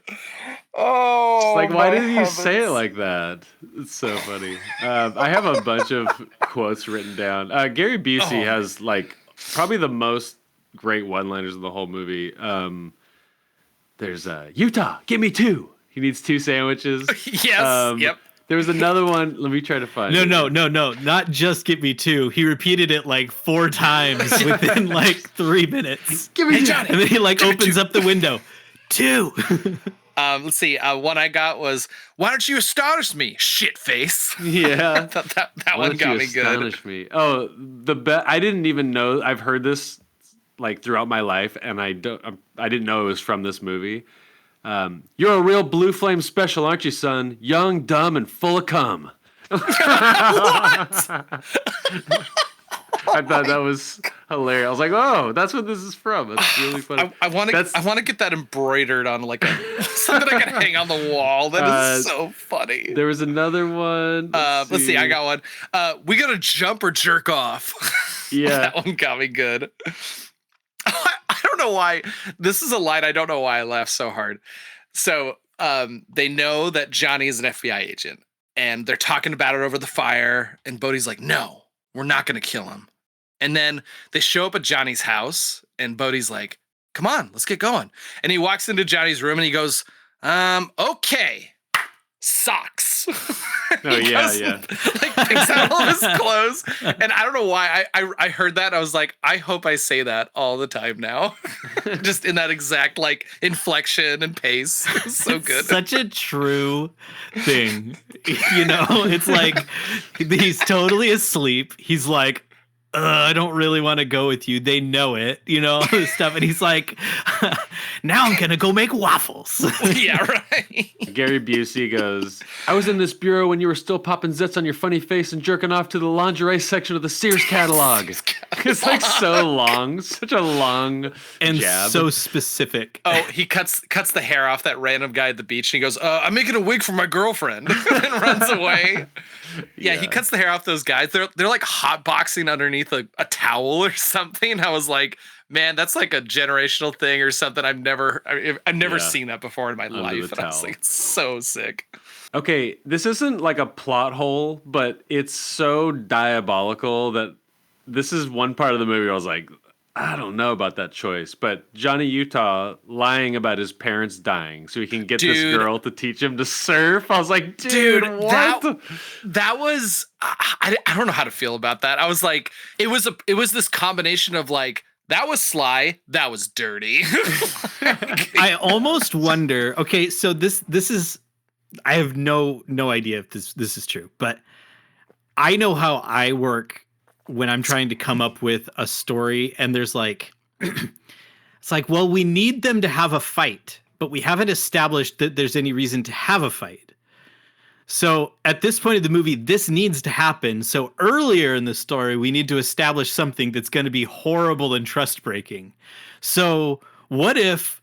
Oh, it's like, why did you say it like that? It's so funny. I have a bunch of quotes written down. Gary Busey has like probably the most great one-liners in the whole movie. There's Utah, give me 2. He needs 2 sandwiches. Yes. Yep. There was another one. Let me try to find it. No. Not just give me 2. He repeated it like 4 times within like 3 minutes. Give me Johnny. And then he like opens up the window. 2. Let's see. One I got was, why don't you astonish me, shit face? Yeah. that one got me good. Astonish me. Oh, I didn't even know. I've heard this like throughout my life, and I didn't know it was from this movie. You're a real Blue Flame special, aren't you, son? Young, dumb, and full of cum. What? I thought that was hilarious. I was like, "Oh, that's what this is from." That's really funny. I want to get that embroidered on like something I can hang on the wall. That is so funny. There was another one. Let's see. I got one. We gotta jump or jerk off. Yeah, that one got me good. I don't know why. This is a line I don't know why I laughed so hard. So they know that Johnny is an FBI agent, and they're talking about it over the fire. And Bodhi's like, "No, we're not gonna kill him. And then they show up at Johnny's house, and Bodhi's like, come on, let's get going. And he walks into Johnny's room and he goes, okay, socks. Oh, He yeah, goes, yeah. Like picks out all of his clothes. And I don't know why I heard that. I was like, I hope I say that all the time now. Just in that exact like inflection and pace. It was so good. Such a true thing. You know, it's like he's totally asleep. He's like, I don't really want to go with you. They know it, you know, all this stuff. And he's like, now I'm going to go make waffles. Yeah, right. Gary Busey goes, I was in this bureau when you were still popping zits on your funny face and jerking off to the lingerie section of the Sears catalog. It's like so long, such a long And jab. so specific. Oh, he cuts the hair off that random guy at the beach and he goes, I'm making a wig for my girlfriend and runs away. Yeah, he cuts the hair off those guys. They're like hotboxing underneath a towel or something. I was like, man, that's like a generational thing or something. I've never seen that before in my life. And I was like, it's so sick. Okay, this isn't like a plot hole, but it's so diabolical that this is one part of the movie where I was like, I don't know about that choice, but Johnny Utah lying about his parents dying so he can get this girl to teach him to surf. I was like, dude what? That was I don't know how to feel about that. I was like, it was this combination of like, that was sly, that was dirty. I almost wonder. Okay, so this is. I have no idea if this is true, but I know how I work when I'm trying to come up with a story, and there's like, it's like, well, we need them to have a fight, but we haven't established that there's any reason to have a fight. So at this point of the movie, this needs to happen. So earlier in the story, we need to establish something that's going to be horrible and trust breaking. So what if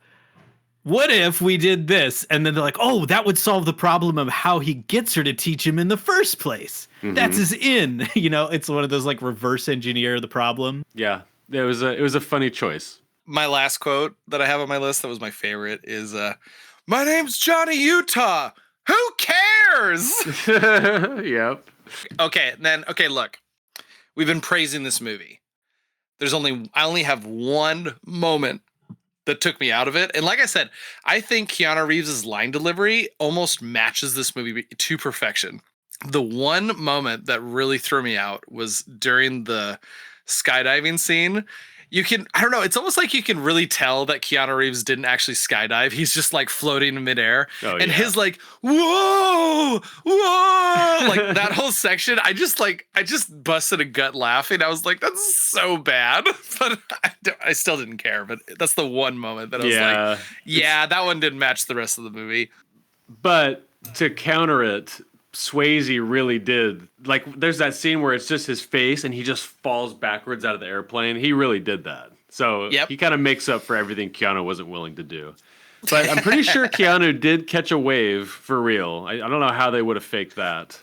we did this? And then they're like, oh, that would solve the problem of how he gets her to teach him in the first place. Mm-hmm. That's his in. You know, it's one of those like reverse engineer the problem. Yeah, it was a funny choice. My last quote that I have on my list that was my favorite is, my name's Johnny Utah. Who cares? Yep. Okay, look. We've been praising this movie. I only have one moment that took me out of it. And like I said, I think Keanu Reeves' line delivery almost matches this movie to perfection. The one moment that really threw me out was during the skydiving scene. I don't know, it's almost like you can really tell that Keanu Reeves didn't actually skydive. He's just like floating in midair. Oh, and his like, whoa, like that whole section, I just busted a gut laughing. I was like, that's so bad. But I still didn't care. But that's the one moment that I was like, yeah, that one didn't match the rest of the movie. But to counter it, Swayze really did. Like, there's that scene where it's just his face and he just falls backwards out of the airplane. He really did that. So he kind of makes up for everything Keanu wasn't willing to do. But I'm pretty sure Keanu did catch a wave for real. I don't know how they would have faked that.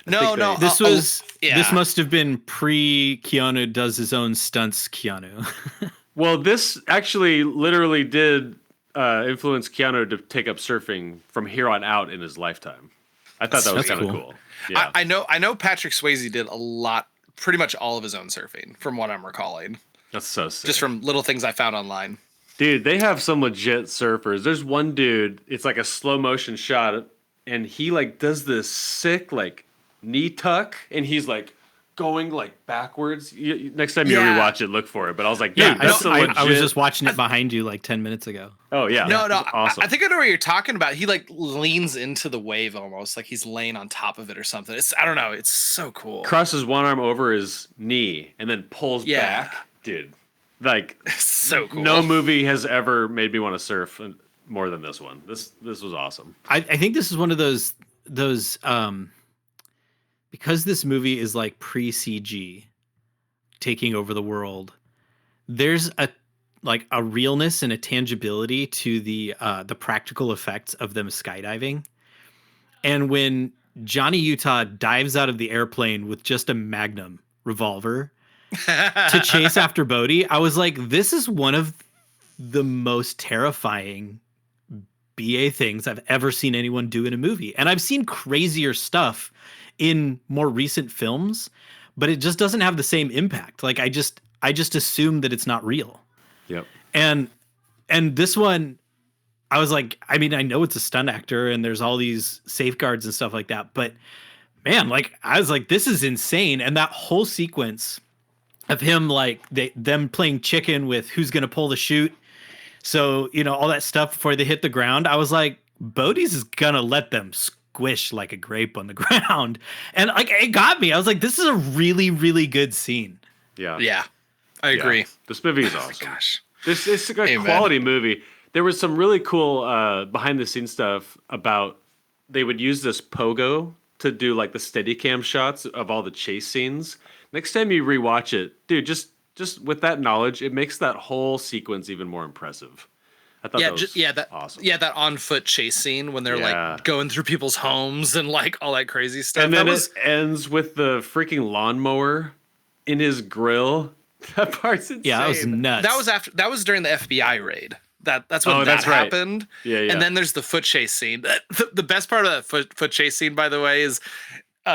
This must have been pre-Keanu does his own stunts Keanu. Well, this actually literally did influence Keanu to take up surfing from here on out in his lifetime. I thought that was kind of cool. Yeah. I know Patrick Swayze did a lot, pretty much all of his own surfing, from what I'm recalling. That's so sick. Just from little things I found online. Dude, they have some legit surfers. There's one dude, it's like a slow motion shot, and he like does this sick like knee tuck, and he's like going like backwards. Next time you rewatch it, look for it. But I was like, dude, that's legit. I was just watching it behind you like 10 minutes ago. Oh yeah, no, awesome. I think I know what you're talking about. He like leans into the wave almost, like he's laying on top of it or something. I don't know. It's so cool. Crosses one arm over his knee and then pulls back, dude. Like so cool. No movie has ever made me want to surf more than this one. This was awesome. I think this is one of those because this movie is like pre-CG taking over the world. There's a realness and a tangibility to the practical effects of them skydiving. And when Johnny Utah dives out of the airplane with just a Magnum revolver to chase after Bodhi, I was like, this is one of the most terrifying BA things I've ever seen anyone do in a movie. And I've seen crazier stuff in more recent films, but it just doesn't have the same impact. Like I just assume that it's not real. Yep. And this one, I was like, I mean, I know it's a stunt actor and there's all these safeguards and stuff like that, but man, like I was like, this is insane. And that whole sequence of him, like them playing chicken with who's going to pull the chute. So, you know, all that stuff before they hit the ground, I was like, Bodhi's is going to let them squish like a grape on the ground. And like, it got me. I was like, this is a really, really good scene. Yeah. Yeah. I agree. Yeah. This movie is Oh awesome. my gosh. This is a quality movie. There was some really cool behind the scenes stuff about they would use this pogo to do like the Steadicam shots of all the chase scenes. Next time you rewatch it, dude, just with that knowledge, it makes that whole sequence even more impressive. I thought that was awesome. Yeah, that on foot chase scene when they're like going through people's homes and like all that crazy stuff. And then it ends with the freaking lawnmower in his grill. That part's insane. Yeah, that was nuts. That was during the FBI raid. That's when that happened. Right. Yeah. And then there's the foot chase scene. The best part of that foot chase scene, by the way, is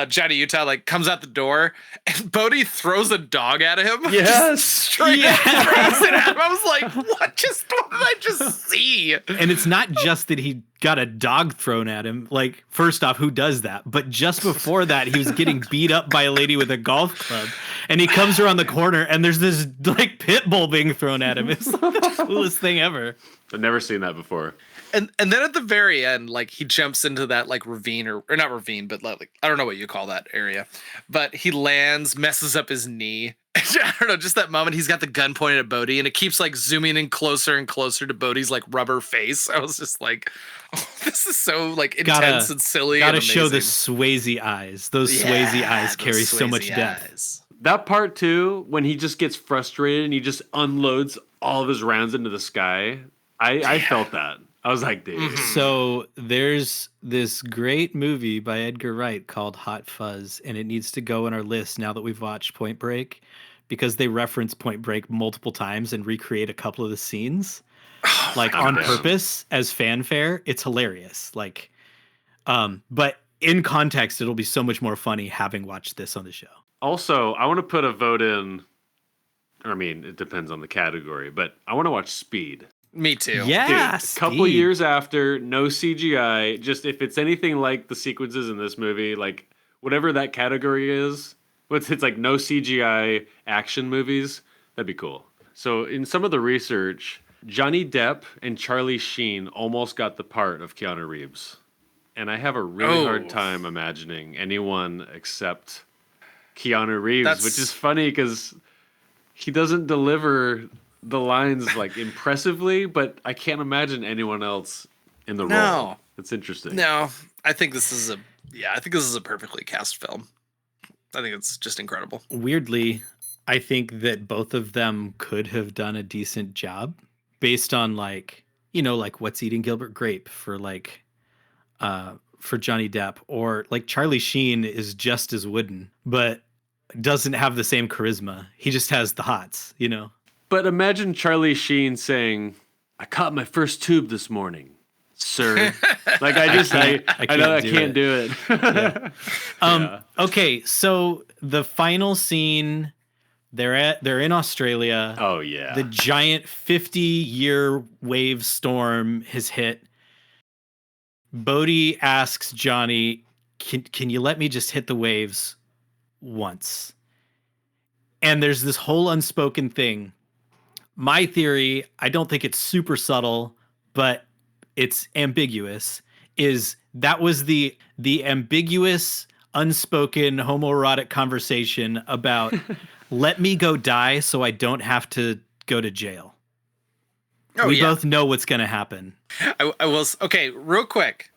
Johnny Utah like comes out the door and Bodhi throws a dog at him. Yes. Straight throws it at him. I was like, what did I just see? And it's not just that he got a dog thrown at him. Like, first off, who does that? But just before that, he was getting beat up by a lady with a golf club. And he comes around the corner and there's this like pit bull being thrown at him. It's like the coolest thing ever. I've never seen that before. And then at the very end, like he jumps into that like ravine or not ravine, but like I don't know what you call that area. But he lands, messes up his knee. I don't know, just that moment he's got the gun pointed at Bodhi and it keeps like zooming in closer and closer to Bodhi's like rubber face. I was just like, oh, this is so like intense and silly. Gotta and show the Swayze eyes. Those Swayze eyes carry so much depth. That part too, when he just gets frustrated and he just unloads all of his rounds into the sky. I felt that. I was like, dude. So there's this great movie by Edgar Wright called Hot Fuzz, and it needs to go on our list now that we've watched Point Break, because they reference Point Break multiple times and recreate a couple of the scenes, like on purpose as fanfare. It's hilarious. Like, but in context, it'll be so much more funny having watched this on the show. Also, I want to put a vote in. I mean, it depends on the category, but I want to watch Speed. Me too. Yeah, dude, a couple years after, no CGI. Just if it's anything like the sequences in this movie, like whatever that category is, it's like no CGI action movies. That'd be cool. So in some of the research, Johnny Depp and Charlie Sheen almost got the part of Keanu Reeves, and I have a really hard time imagining anyone except Keanu Reeves, which is funny because he doesn't deliver the lines like impressively, but I can't imagine anyone else in the role. It's interesting. No, I think this is a perfectly cast film. I think it's just incredible. Weirdly, I think that both of them could have done a decent job based on like, you know, like What's Eating Gilbert Grape for like for Johnny Depp, or like Charlie Sheen is just as wooden, but doesn't have the same charisma. He just has the hots, you know. But imagine Charlie Sheen saying, "I caught my first tube this morning, sir." Like I can't do it. Okay, so the final scene, they're in Australia. Oh yeah. The giant 50-year wave storm has hit. Bodhi asks Johnny, "Can you let me just hit the waves once?" And there's this whole unspoken thing. My theory, I don't think it's super subtle, but it's ambiguous, is that was the ambiguous, unspoken homoerotic conversation about let me go die so I don't have to go to jail. We both know what's going to happen. I was okay, real quick.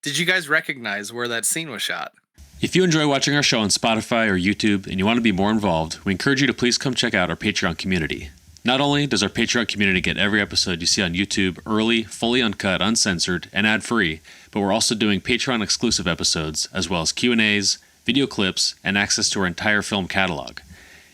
Did you guys recognize where that scene was shot? If you enjoy watching our show on Spotify or YouTube and you want to be more involved, we encourage you to please come check out our Patreon community. Not only does our Patreon community get every episode you see on YouTube early, fully uncut, uncensored, and ad-free, but we're also doing Patreon-exclusive episodes, as well as Q&As, video clips, and access to our entire film catalog.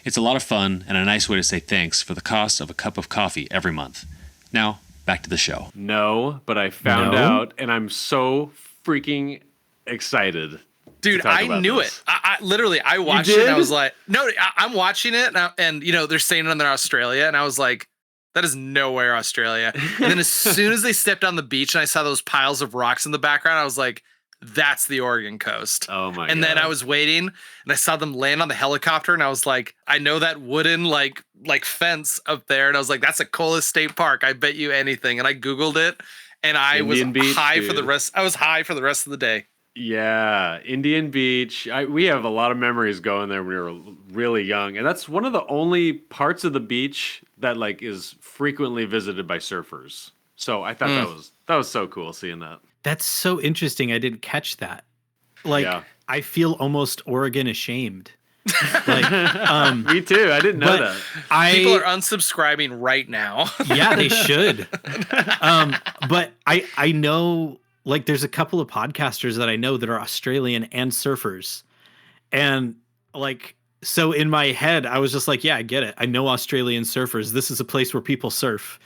It's a lot of fun and a nice way to say thanks for the cost of a cup of coffee every month. Now, back to the show. No, but I found out, and I'm so freaking excited. Dude, I knew it. I literally, I watched it and I was like, no, I'm watching it and, you know, they're saying it in Australia. And I was like, that is nowhere Australia. And then as soon as they stepped on the beach and I saw those piles of rocks in the background, I was like, that's the Oregon coast. Oh my God. And then I was waiting and I saw them land on the helicopter and I was like, I know that wooden like fence up there. And I was like, that's a Cola State Park. I bet you anything. And I Googled it and I was high for the rest of the day. Yeah, Indian Beach. We have a lot of memories going there when we were really young, and that's one of the only parts of the beach that like is frequently visited by surfers. So I thought that was so cool seeing that. That's so interesting. I didn't catch that. Like, I feel almost Oregon ashamed. Like, me too. I didn't know that. People are unsubscribing right now. Yeah, they should. But I know. Like, there's a couple of podcasters that I know that are Australian and surfers. And, like, so in my head, I was just like, yeah, I get it. I know Australian surfers. This is a place where people surf.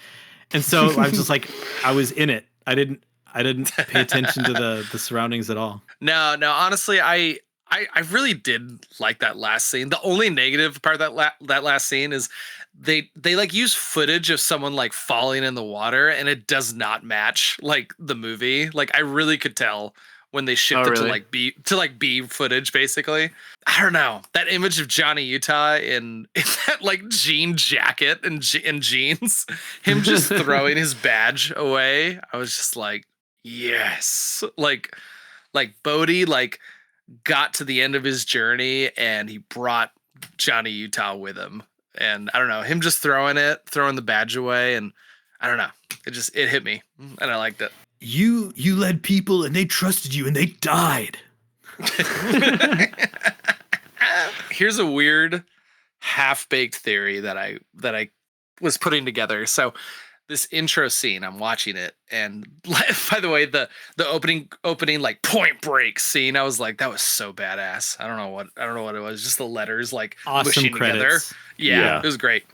And so I was just like, I was in it. I didn't pay attention to the surroundings at all. No, honestly, I really did like that last scene. The only negative part of that last scene is they like use footage of someone like falling in the water and it does not match like the movie. Like I really could tell when they shifted to B footage basically. I don't know. That image of Johnny Utah in that like jean jacket and jeans, him just throwing his badge away. I was just like, yes. Like Bodhi like got to the end of his journey and he brought Johnny Utah with him. And I don't know, him just throwing the badge away. And I don't know, it hit me and I liked it. You led people and they trusted you and they died. Here's a weird half-baked theory that I was putting together. So this intro scene, I'm watching it, and by the way, the opening like Point Break scene, I was like, that was so badass. I don't know what it was, just the letters like awesome mushing credits. Together. Yeah, it was great.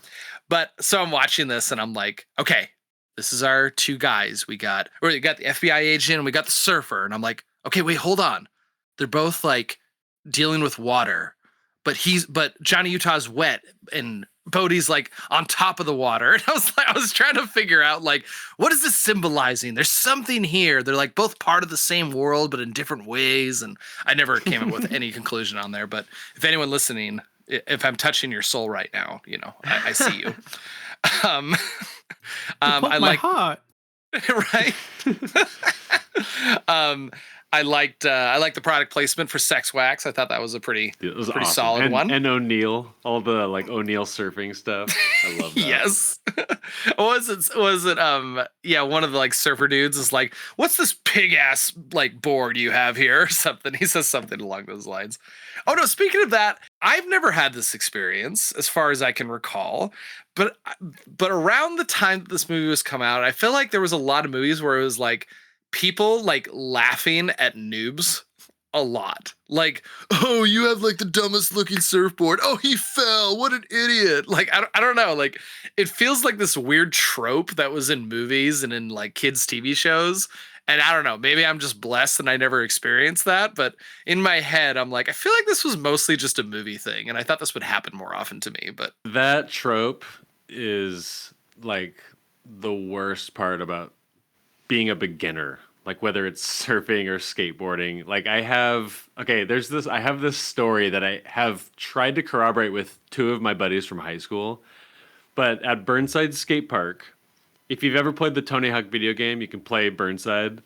But so I'm watching this and I'm like, okay, this is our two guys. We got the FBI agent and we got the surfer, and I'm like, okay, wait, hold on. They're both like dealing with water, but Johnny Utah's wet and Bodhi's like on top of the water. And I was trying to figure out like, what is this symbolizing? There's something here. They're like both part of the same world, but in different ways. And I never came up with any conclusion on there. But if anyone listening, if I'm touching your soul right now, you know, I see you. I like heart. Right. I liked the product placement for Sex Wax. I thought that was a pretty awesome. Solid one. And O'Neill, all the like O'Neill surfing stuff. I love that. Yes. Was it one of the like surfer dudes is like, what's this pig ass like board you have here or something? He says something along those lines. Oh no, speaking of that, I've never had this experience as far as I can recall. But around the time that this movie was come out, I feel like there was a lot of movies where it was like people like laughing at noobs a lot. Like, oh, you have like the dumbest looking surfboard. Oh, he fell. What an idiot. Like, I don't know. Like, it feels like this weird trope that was in movies and in like kids' TV shows. And I don't know, maybe I'm just blessed and I never experienced that. But in my head, I'm like, I feel like this was mostly just a movie thing. And I thought this would happen more often to me. But that trope is like the worst part about being a beginner, like whether it's surfing or skateboarding. Like I have this story that I have tried to corroborate with two of my buddies from high school. But at Burnside Skate Park, if you've ever played the Tony Hawk video game, you can play Burnside,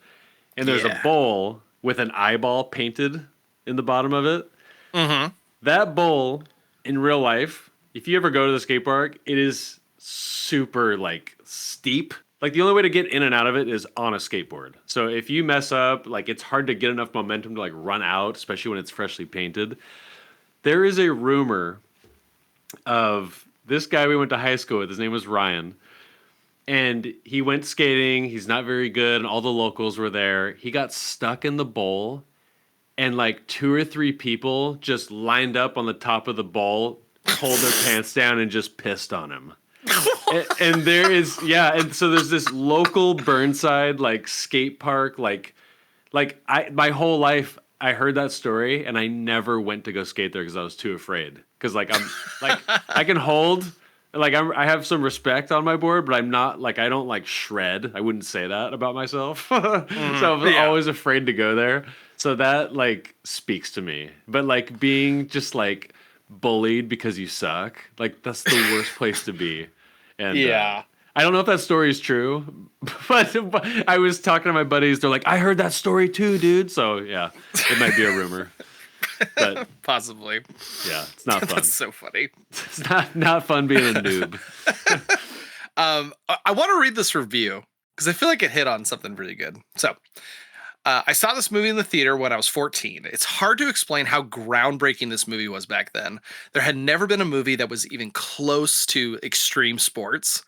and there's a bowl with an eyeball painted in the bottom of it. Mm-hmm. That bowl in real life, if you ever go to the skate park, it is super like steep. Like the only way to get in and out of it is on a skateboard. So if you mess up, like it's hard to get enough momentum to like run out, especially when it's freshly painted. There is a rumor of this guy we went to high school with. His name was Ryan. And he went skating. He's not very good. And all the locals were there. He got stuck in the bowl. And like 2 or 3 people just lined up on the top of the bowl, pulled their pants down and just pissed on him. and there is, and so there's this local Burnside like skate park, my whole life I heard that story and I never went to go skate there because I was too afraid. Because like I'm like I can hold like I have some respect on my board, but I'm not like I don't like shred. I wouldn't say that about myself. So I'm always afraid to go there. So that like speaks to me. But like being just like bullied because you suck, like that's the worst place to be. And I don't know if that story is true, but I was talking to my buddies. They're like, I heard that story too, dude. So yeah, it might be a rumor. But possibly. Yeah, it's not fun. That's so funny. It's not fun being a noob. I want to read this review because I feel like it hit on something pretty good. So I saw this movie in the theater when I was 14. It's hard to explain how groundbreaking this movie was back then. There had never been a movie that was even close to extreme sports.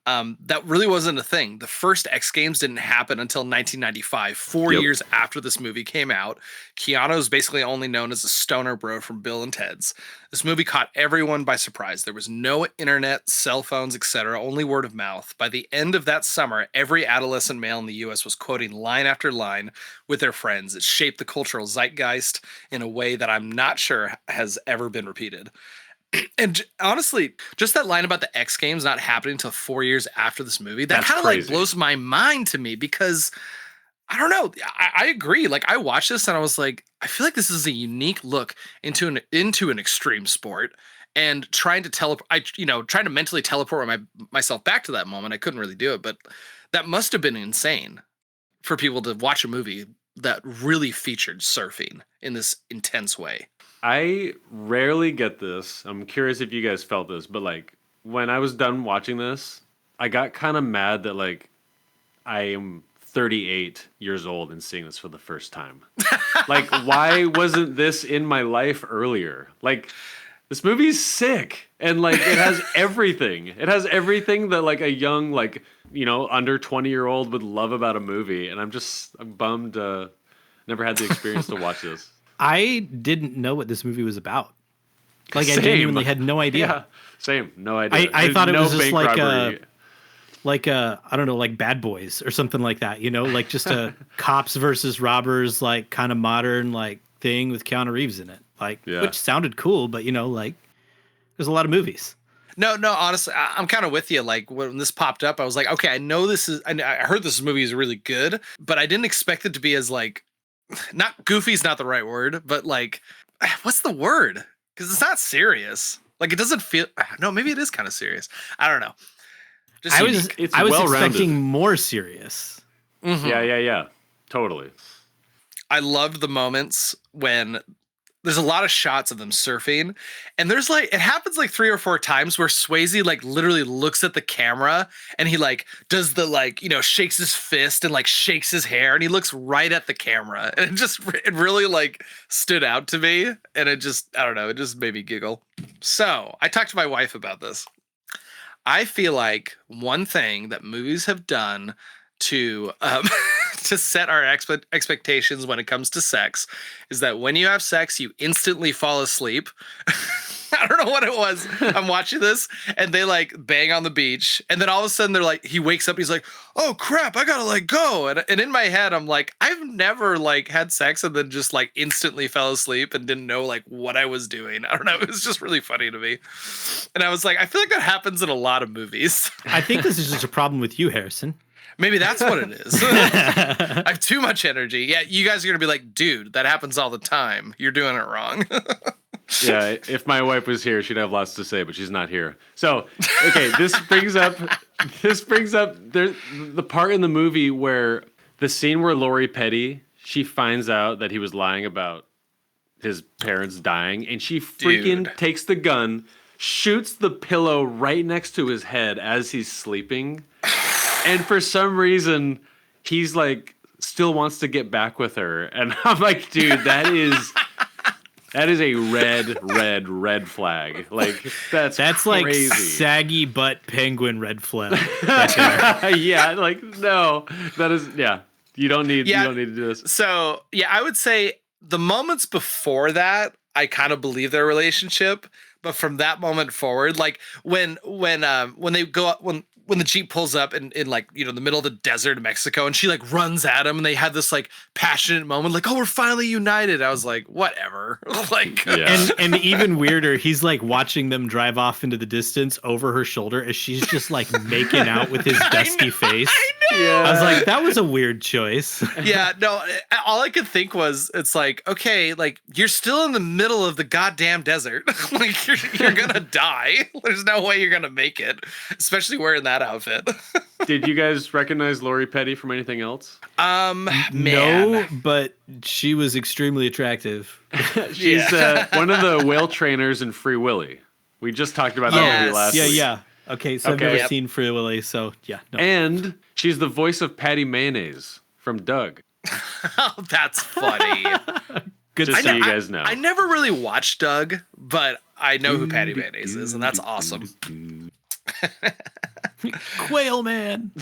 That really wasn't a thing. The first X Games didn't happen until 1995, 4 years after this movie came out. Keanu is basically only known as a stoner bro from Bill and Ted's. This movie caught everyone by surprise. There was no internet, cell phones, etc., only word of mouth. By the end of that summer, every adolescent male in the U.S. was quoting line after line with their friends. It shaped the cultural zeitgeist in a way that I'm not sure has ever been repeated. And honestly, just that line about the X Games not happening until 4 years after this movie, that kind of like blows my mind to me because I don't know. I agree. Like I watched this and I was like, I feel like this is a unique look into an extreme sport and trying to trying to mentally teleport myself back to that moment. I couldn't really do it, but that must have been insane for people to watch a movie that really featured surfing in this intense way. I rarely get this. I'm curious if you guys felt this, but like when I was done watching this, I got kind of mad that like I am 38 years old and seeing this for the first time. Like, why wasn't this in my life earlier? Like, this movie's sick and like it has everything. It has everything that like a young like under 20-year-old would love about a movie, and I'm bummed. Never had the experience to watch this. I didn't know what this movie was about. Like Same. I genuinely had no idea. Yeah, same. No idea. I thought it was just like robbery. I don't know, like Bad Boys or something like that. Like just a cops versus robbers, like kind of modern like thing with Keanu Reeves in it. Like, which sounded cool, but like there's a lot of movies. No, honestly, I'm kind of with you. Like when this popped up, I was like, okay, I know this is. I heard this movie is really good, but I didn't expect it to be as like. Not goofy's not the right word, but like, what's the word? Because it's not serious. Like it doesn't feel. No, maybe it is kind of serious. I don't know. Just I was expecting more serious. Mm-hmm. Yeah. Totally. I loved the moments when there's a lot of shots of them surfing, and there's like it happens like 3 or 4 times where Swayze like literally looks at the camera and he like does the like shakes his fist and like shakes his hair and he looks right at the camera, and it really like stood out to me, and it just I don't know, it just made me giggle. So I talked to my wife about this. I feel like one thing that movies have done to to set our expectations when it comes to sex is that when you have sex, you instantly fall asleep. I don't know what it was. I'm watching this and they like bang on the beach, and then all of a sudden they're like, he wakes up, he's like, oh crap, I gotta like go. And in my head, I'm like, I've never like had sex and then just like instantly fell asleep and didn't know like what I was doing. I don't know. It was just really funny to me. And I was like, I feel like that happens in a lot of movies. I think this is just a problem with you, Harrison. Maybe that's what it is. I have too much energy. Yeah, you guys are going to be like, dude, that happens all the time. You're doing it wrong. Yeah, if my wife was here, she'd have lots to say, but she's not here. So, okay, this brings up the part in the movie where the scene where Lori Petty, she finds out that he was lying about his parents dying, and she freaking takes the gun, shoots the pillow right next to his head as he's sleeping. And for some reason, he's like, still wants to get back with her. And I'm like, dude, that is a red flag. Like, that's crazy. Like saggy butt penguin red flag. Yeah, like, no, that is, you don't need to do this. So, I would say the moments before that, I kind of believe their relationship. But from that moment forward, like when they go up, when when the Jeep pulls up in like, you know, the middle of the desert of Mexico, and she like runs at him, and they had this like passionate moment, like, oh, we're finally united. I was like, whatever. Like, and even weirder, he's like watching them drive off into the distance over her shoulder as she's just like making out with his dusty face. I know. Yeah. I was like, that was a weird choice. Yeah, no, all I could think was, it's like, okay, like you're still in the middle of the goddamn desert. Like you're gonna die. There's no way you're gonna make it, especially wearing that outfit. Did you guys recognize Lori Petty from anything else? Man. No, but she was extremely attractive. She's one of the whale trainers in Free Willy. We just talked about that movie last week. Yeah. Okay, so I've never seen Free Willy, so yeah. No. And she's the voice of Patty Mayonnaise from Doug. Oh, that's funny. Good just so you guys know. I never really watched Doug, but I know who Patty Mayonnaise is, and that's awesome. Quail Man.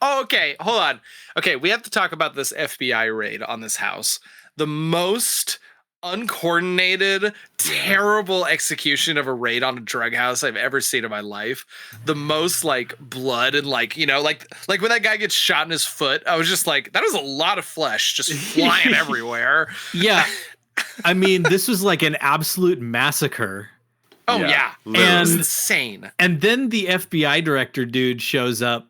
Oh, okay. Hold on. Okay, we have to talk about this FBI raid on this house. The most uncoordinated, terrible execution of a raid on a drug house I've ever seen in my life. The most like blood and like, you know, like when that guy gets shot in his foot, I was just like, that was a lot of flesh just flying everywhere. Yeah. I mean, this was like an absolute massacre. Oh yeah. And it's insane. And then the FBI director dude shows up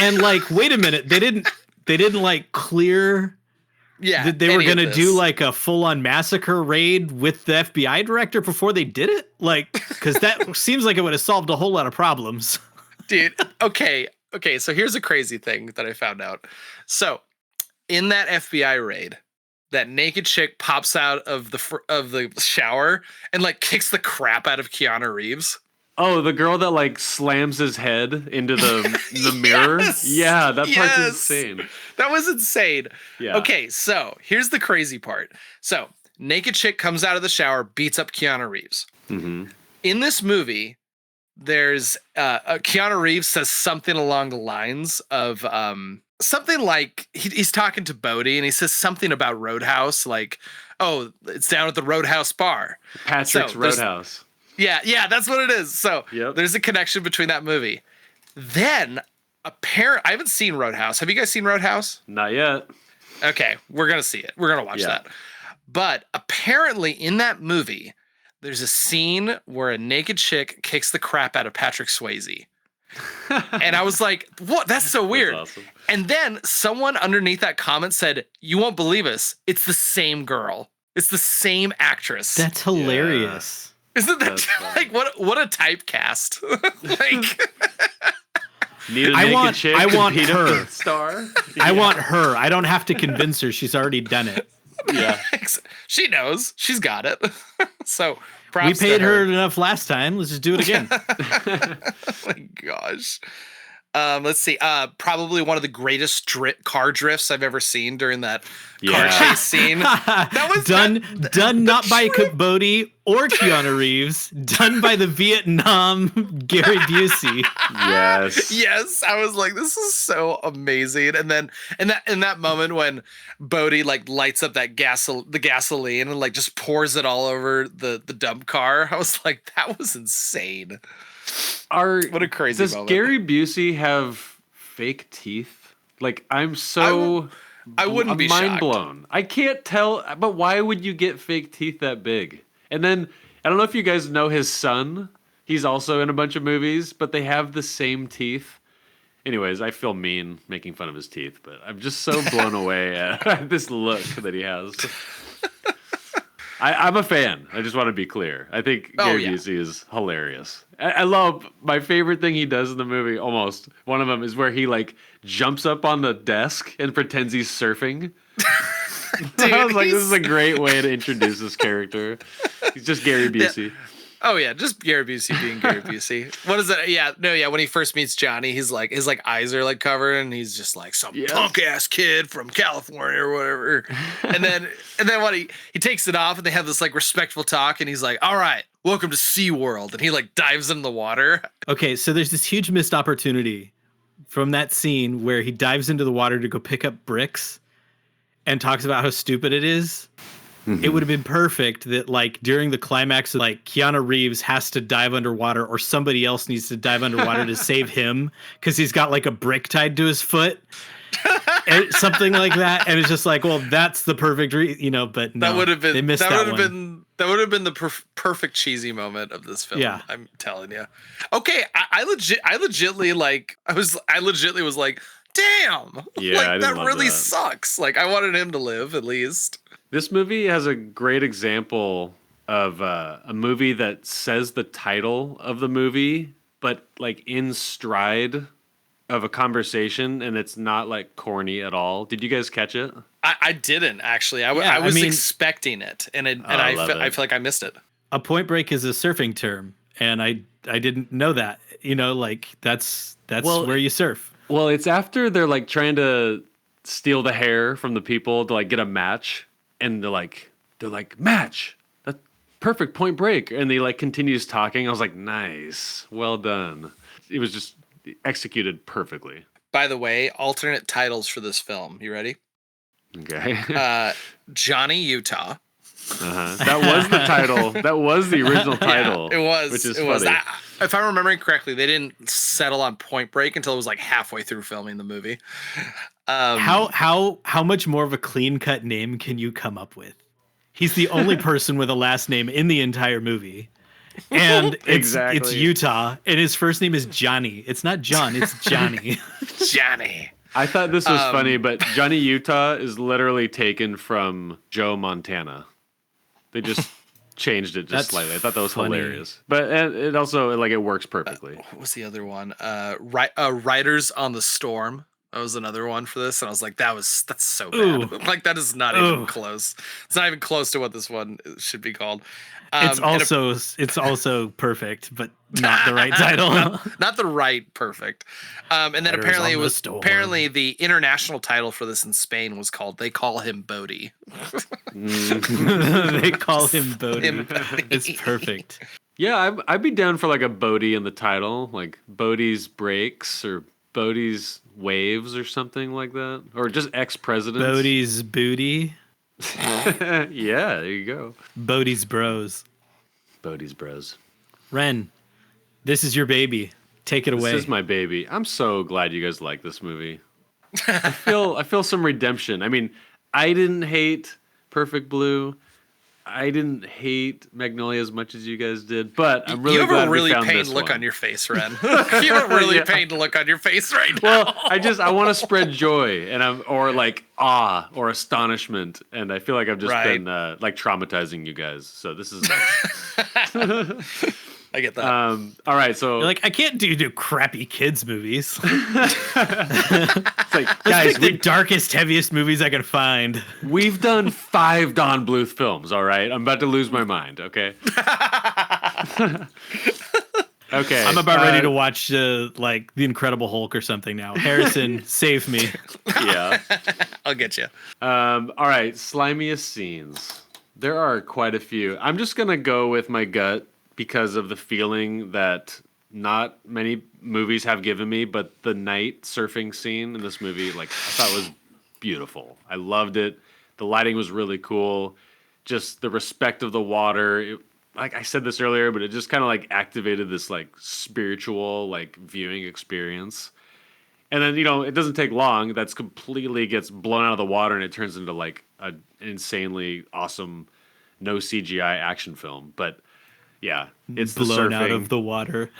and like, wait a minute, they didn't like clear they were going to do like a full-on massacre raid with the FBI director before they did it? Like, because that seems like it would have solved a whole lot of problems. Dude, okay, so here's a crazy thing that I found out. So, in that FBI raid, that naked chick pops out of the shower and like kicks the crap out of Keanu Reeves. Oh, the girl that like slams his head into the mirror? Yeah, that part's insane. That was insane. Yeah. Okay, so here's the crazy part. So, naked chick comes out of the shower, beats up Keanu Reeves. Mm-hmm. In this movie, there's Keanu Reeves says something along the lines of something like he's talking to Bodhi and he says something about Roadhouse, like, oh, it's down at the Roadhouse bar. Patrick's Roadhouse. Yeah, that's what it is. So there's a connection between that movie. Then I haven't seen Roadhouse. Have you guys seen Roadhouse? Not yet. Okay, we're gonna see it. We're gonna watch that. But apparently in that movie, there's a scene where a naked chick kicks the crap out of Patrick Swayze. And I was like, what? That's so weird. That's awesome. And then someone underneath that comment said, you won't believe us. It's the same girl. It's the same actress. That's hilarious. Isn't that like what a typecast? Like need a naked chick. I want her. Star. I want her. I don't have to convince her. She's already done it. Yeah. She knows. She's got it. So props we paid to her enough last time. Let's just do it again. Oh my gosh. Let's see. Probably one of the greatest car drifts I've ever seen during that car chase scene. That was done not by Bodhi or Keanu Reeves, done by the Vietnam Gary Busey. Yes. I was like, this is so amazing. And then in that moment when Bodhi like lights up that the gasoline and like just pours it all over the dump car, I was like, that was insane. What a crazy moment. Does Gary Busey have fake teeth? Like, I'm so I wouldn't be mind shocked. blown. I can't tell, but why would you get fake teeth that big? And then I don't know if you guys know his son. He's also in a bunch of movies, but they have the same teeth. Anyways, I feel mean making fun of his teeth, but I'm just so blown away at this look that he has. I'm a fan. I just want to be clear. I think Gary Busey is hilarious. I love my favorite thing he does in the movie. Almost one of them is where he like jumps up on the desk and pretends he's surfing. Dude, I was like, this is a great way to introduce this character. He's just Gary Busey. Oh yeah, just Gary Busey being Gary Busey. What is it? Yeah, when he first meets Johnny, he's like his like eyes are like covered, and he's just like some punk ass kid from California or whatever. and then what he takes it off, and they have this like respectful talk, and he's like, "All right, welcome to SeaWorld," and he like dives in the water. Okay, so there's this huge missed opportunity from that scene where he dives into the water to go pick up bricks, and talks about how stupid it is. it would have been perfect that like during the climax, like Keanu Reeves has to dive underwater or somebody else needs to dive underwater to save him because he's got like a brick tied to his foot. And something like that, and it's just like, well, that's the perfect, but no, That would have been they missed that that would have one. been the perfect cheesy moment of this film. Yeah. I'm telling you. Okay, I legitly was like, damn, Yeah, like I didn't that love really that. sucks. Like I wanted him to live at least. This movie has a great example of a movie that says the title of the movie, but like in stride of a conversation, and it's not like corny at all. Did you guys catch it? I didn't actually. I was expecting it, and I feel like I missed it. A point break is a surfing term, and I didn't know that. Like that's where you surf. Well, it's after they're like trying to steal the hair from the people to like get a match, and they're like match. That's perfect, point break, and he like continues talking. I was like, nice, well done. It was just executed perfectly. By the way, alternate titles for this film. You ready? Okay. Johnny Utah. That was the title. That was the original title. Yeah, it was. Which is it funny. was. If I'm remembering correctly, they didn't settle on Point Break until it was like halfway through filming the movie. How much more of a clean cut name can you come up with? He's the only person with a last name in the entire movie. And it's Utah, and his first name is Johnny. It's not John, it's Johnny. Johnny. I thought this was funny, but Johnny Utah is literally taken from Joe Montana. They just changed it just slightly. I thought that was hilarious. But it also like it works perfectly. What was the other one? Riders on the Storm. That was another one for this, and I was like, that's so bad. Ooh. Like that is not even close. It's not even close to what this one should be called. It's also perfect, but not the right title. not the right perfect. And then apparently the international title for this in Spain was called They Call Him Bodhi. They call him Bodhi. It's perfect. Yeah, I'd be down for like a Bodhi in the title, like Bodhi's Breaks or Bodhi's Waves or something like that, or just ex-presidents. Bodhi's Booty. Yeah, there you go. Bodhi's Bros. Bodhi's Bros. Ren, this is your baby. Take it away. This is my baby. I'm so glad you guys like this movie. I feel some redemption. I mean, I didn't hate Perfect Blue. I didn't hate Magnolia as much as you guys did, but I'm really glad we found this one. You have a really pained look on your face, Ren. You have a really pained look on your face right now. Well, I want to spread joy, or like awe or astonishment, and I feel like I've just been like traumatizing you guys. So this is nice. I get that. All right, so you're like, I can't do crappy kids movies. It's like, Let's guys, pick the darkest, heaviest movies I can find. We've done 5 Don Bluth films. All right, I'm about to lose my mind. Okay. Okay. I'm about ready to watch like The Incredible Hulk or something now. Harrison, save me. Yeah. I'll get you. All right, slimiest scenes. There are quite a few. I'm just gonna go with my gut because of the feeling that not many movies have given me, but the night surfing scene in this movie, like, I thought was beautiful. I loved it. The lighting was really cool. Just the respect of the water. Like I said this earlier, but it just kind of like activated this like spiritual like viewing experience. And then, it doesn't take long. That's completely gets blown out of the water and it turns into like an insanely awesome, no CGI action film. But yeah, it's blown the surfing. Out of the water.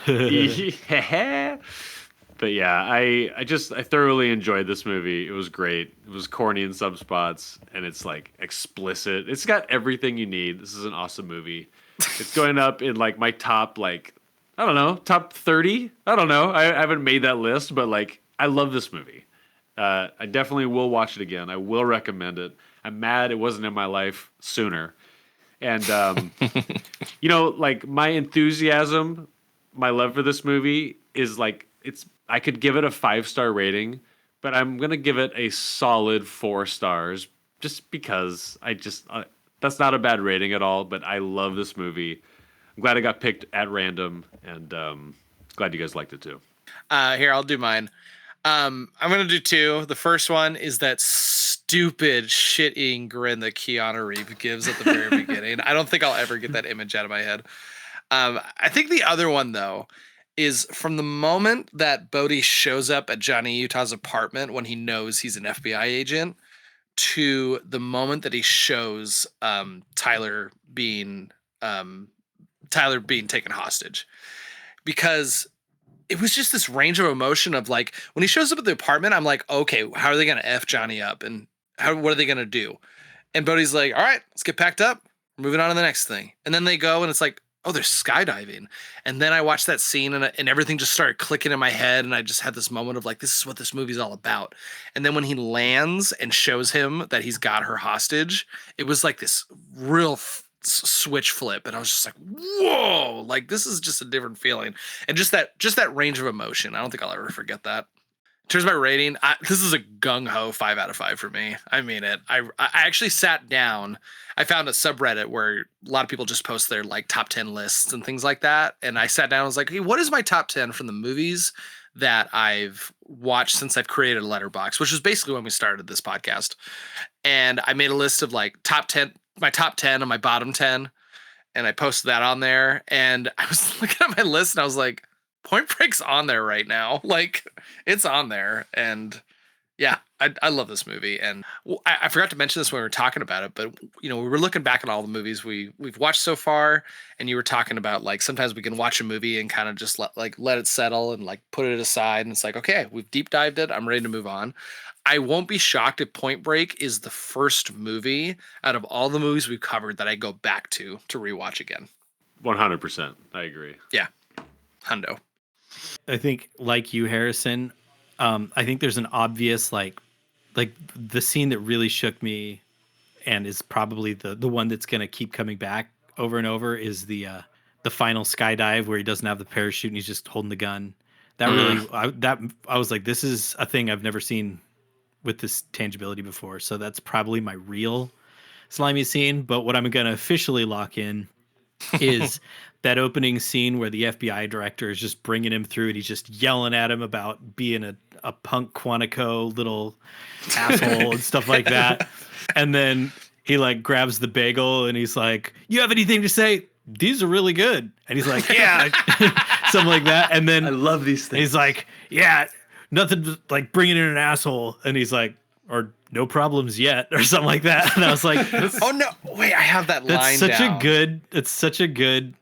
But yeah, I thoroughly enjoyed this movie. It was great. It was corny in some spots, and it's like explicit. It's got everything you need. This is an awesome movie. It's going up in like my top, like, I don't know, top 30. I don't know. I haven't made that list, but like, I love this movie. I definitely will watch it again. I will recommend it. I'm mad it wasn't in my life sooner. And, like my enthusiasm, my love for this movie is like, I could give it a 5-star rating, but I'm going to give it a solid 4 stars just because that's not a bad rating at all, but I love this movie. I'm glad it got picked at random, and glad you guys liked it too. Here, I'll do mine. I'm going to do 2. The first one is that stupid shit-eating grin that Keanu Reeves gives at the very beginning. I don't think I'll ever get that image out of my head. I think the other one, though, is from the moment that Bodhi shows up at Johnny Utah's apartment when he knows he's an FBI agent to the moment that he shows Tyler being taken hostage. Because it was just this range of emotion of like, when he shows up at the apartment, I'm like, okay, how are they going to F Johnny up? And what are they going to do? And Bodhi's like, all right, let's get packed up. We're moving on to the next thing. And then they go and it's like, oh, they're skydiving. And then I watched that scene and everything just started clicking in my head. And I just had this moment of like, this is what this movie's all about. And then when he lands and shows him that he's got her hostage, it was like this real switch flip. And I was just like, whoa, like this is just a different feeling. And just that range of emotion. I don't think I'll ever forget that. In terms of my rating, this is a gung-ho 5 out of 5 for me. I mean it. I actually sat down. I found a subreddit where a lot of people just post their like top 10 lists and things like that. And I sat down and was like, hey, what is my top 10 from the movies that I've watched since I've created a letterbox, which was basically when we started this podcast. And I made a list of like my top 10 and my bottom 10. And I posted that on there. And I was looking at my list and I was like, Point Break's on there right now. Like, it's on there. And yeah, I love this movie. And I forgot to mention this when we were talking about it, but we were looking back at all the movies we've watched so far, and you were talking about like sometimes we can watch a movie and kind of just let it settle and like put it aside, and it's like, okay, we've deep dived it, I'm ready to move on. I won't be shocked if Point Break is the first movie out of all the movies we've covered that I go back to rewatch again. 100%. I agree. Yeah. Hundo. I think, like you, Harrison, I think there's an obvious like the scene that really shook me, and is probably the one that's gonna keep coming back over and over, is the final skydive where he doesn't have the parachute and he's just holding the gun. That really, I was like, this is a thing I've never seen with this tangibility before. So that's probably my real slimy scene. But what I'm gonna officially lock in is that opening scene where the FBI director is just bringing him through and he's just yelling at him about being a punk Quantico little asshole and stuff like that. And then he like grabs the bagel and he's like, you have anything to say? These are really good. And he's like, yeah, something like that. And then I love these things. He's like, yeah, nothing like bringing in an asshole. And he's like, or no problems yet, or something like that. And I was like, oh no, wait, I have that line down. It's such a good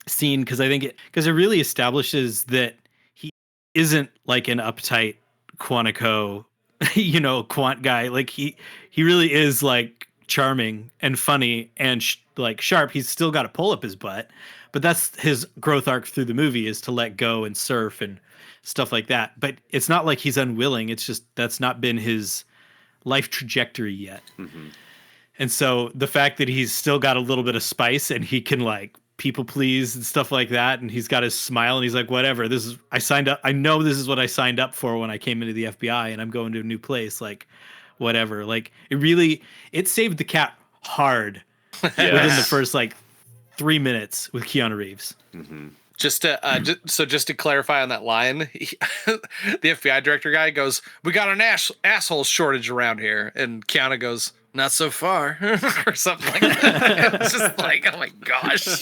scene, because I think it really establishes that he isn't like an uptight Quantico, quant guy. Like he really is like charming and funny and like sharp. He's still got to pull up his butt, but that's his growth arc through the movie, is to let go and surf and stuff like that. But it's not like he's unwilling. It's just that's not been his life trajectory yet. Mm-hmm. And so the fact that he's still got a little bit of spice and he can like people please and stuff like that, and he's got his smile and he's like, whatever, I signed up, I know this is what I signed up for when I came into the FBI, and I'm going to a new place, like whatever. Like it saved the cat hard within the first like 3 minutes with Keanu Reeves. Mm-hmm. Just to clarify on that line, the FBI director guy goes, "We got an asshole shortage around here," and Keanu goes, "Not so far," or something like that. It's just like, oh my gosh.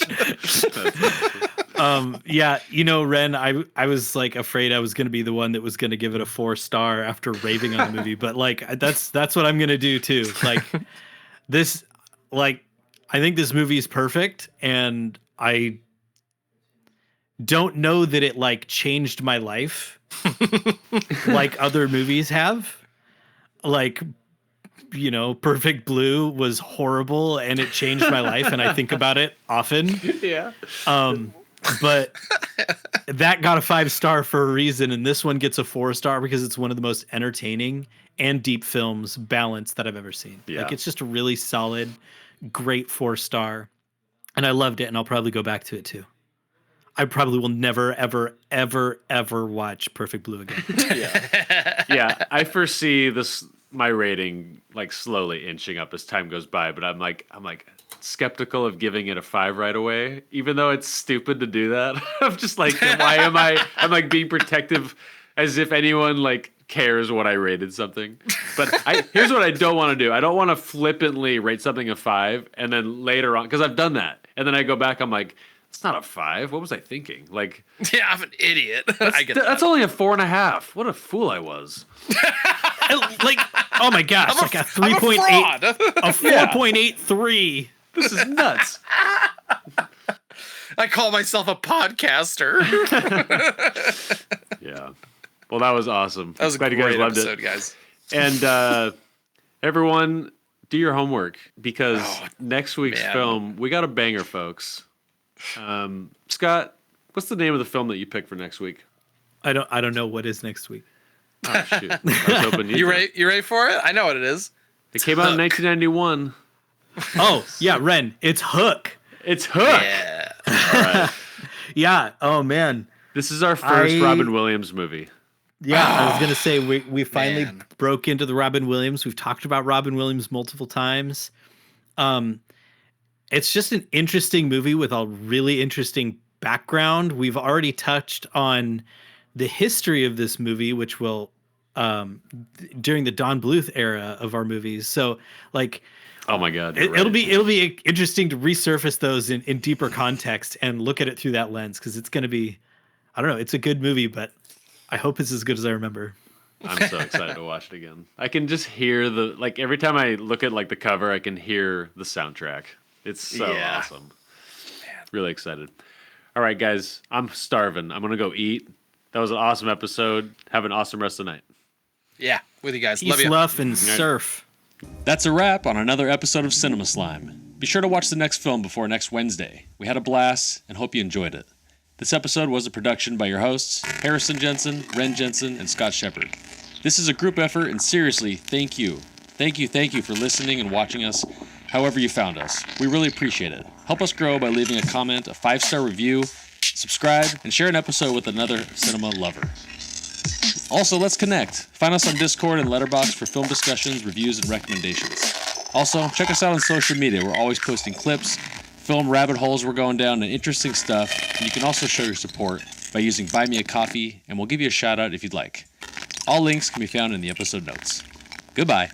Yeah, Ren, I was like afraid I was going to be the one that was going to give it a 4-star after raving on the movie, but like that's what I'm going to do too. Like this, like I think this movie is perfect, and I don't know that it like changed my life like other movies have. Like, Perfect Blue was horrible and it changed my life, and I think about it often. Yeah. But that got a 5-star for a reason, and this one gets a 4-star because it's one of the most entertaining and deep films balanced that I've ever seen. Yeah. Like, it's just a really solid, great 4-star, and I loved it, and I'll probably go back to it too. I probably will never, ever, ever, ever watch Perfect Blue again. Yeah. I foresee my rating like slowly inching up as time goes by, but I'm like skeptical of giving it a 5 right away, even though it's stupid to do that. I'm just like, why am I'm like being protective as if anyone like cares what I rated something. But here's what I don't want to do. I don't want to flippantly rate something a 5 and then later on, because I've done that, and then I go back, I'm like, it's not a 5. What was I thinking? Like, Yeah, I'm an idiot. I get that's only a 4.5. What a fool I was. Like, oh my gosh, I'm like a I'm 3.8, fraud. a 4.83. This is nuts. I call myself a podcaster. Yeah. Well, that was awesome. That was a Glad great you guys loved episode, it. guys. And everyone, do your homework because next week's man. film, we got a banger, folks. Scott, what's the name of the film that you picked for next week? I don't know what is next week. Oh, shoot. I was hoping You ready? You ready for it? I know what it is. It came out in 1991. Oh, yeah, Ren, it's Hook. It's Hook. Yeah. All right. Yeah, oh man. This is our first Robin Williams movie. Yeah, I was gonna say we finally man. broke into the Robin Williams. We've talked about Robin Williams multiple times. It's just an interesting movie with a really interesting background. We've already touched on the history of this movie, which will during the Don Bluth era of our movies. So like, Oh my God. it'll be interesting to resurface those in deeper context and look at it through that lens, because it's going to be, I don't know, it's a good movie, but I hope it's as good as I remember. I'm so excited to watch it again. I can just hear like every time I look at like the cover, I can hear the soundtrack. It's so awesome. Really excited. All right, guys, I'm starving. I'm going to go eat. That was an awesome episode. Have an awesome rest of the night. Yeah, with you guys. Peace, Love you. love, and surf. That's a wrap on another episode of Cinema Slime. Be sure to watch the next film before next Wednesday. We had a blast and hope you enjoyed it. This episode was a production by your hosts, Harrison Jensen, Ren Jensen, and Scott Shepard. This is a group effort, and seriously, thank you. Thank you for listening and watching us however you found us. We really appreciate it. Help us grow by leaving a comment, a 5-star review, subscribe, and share an episode with another cinema lover. Also, let's connect. Find us on Discord and Letterboxd for film discussions, reviews, and recommendations. Also, check us out on social media. We're always posting clips, film rabbit holes we're going down, and interesting stuff. And you can also show your support by using Buy Me a Coffee, and we'll give you a shout out if you'd like. All links can be found in the episode notes. Goodbye.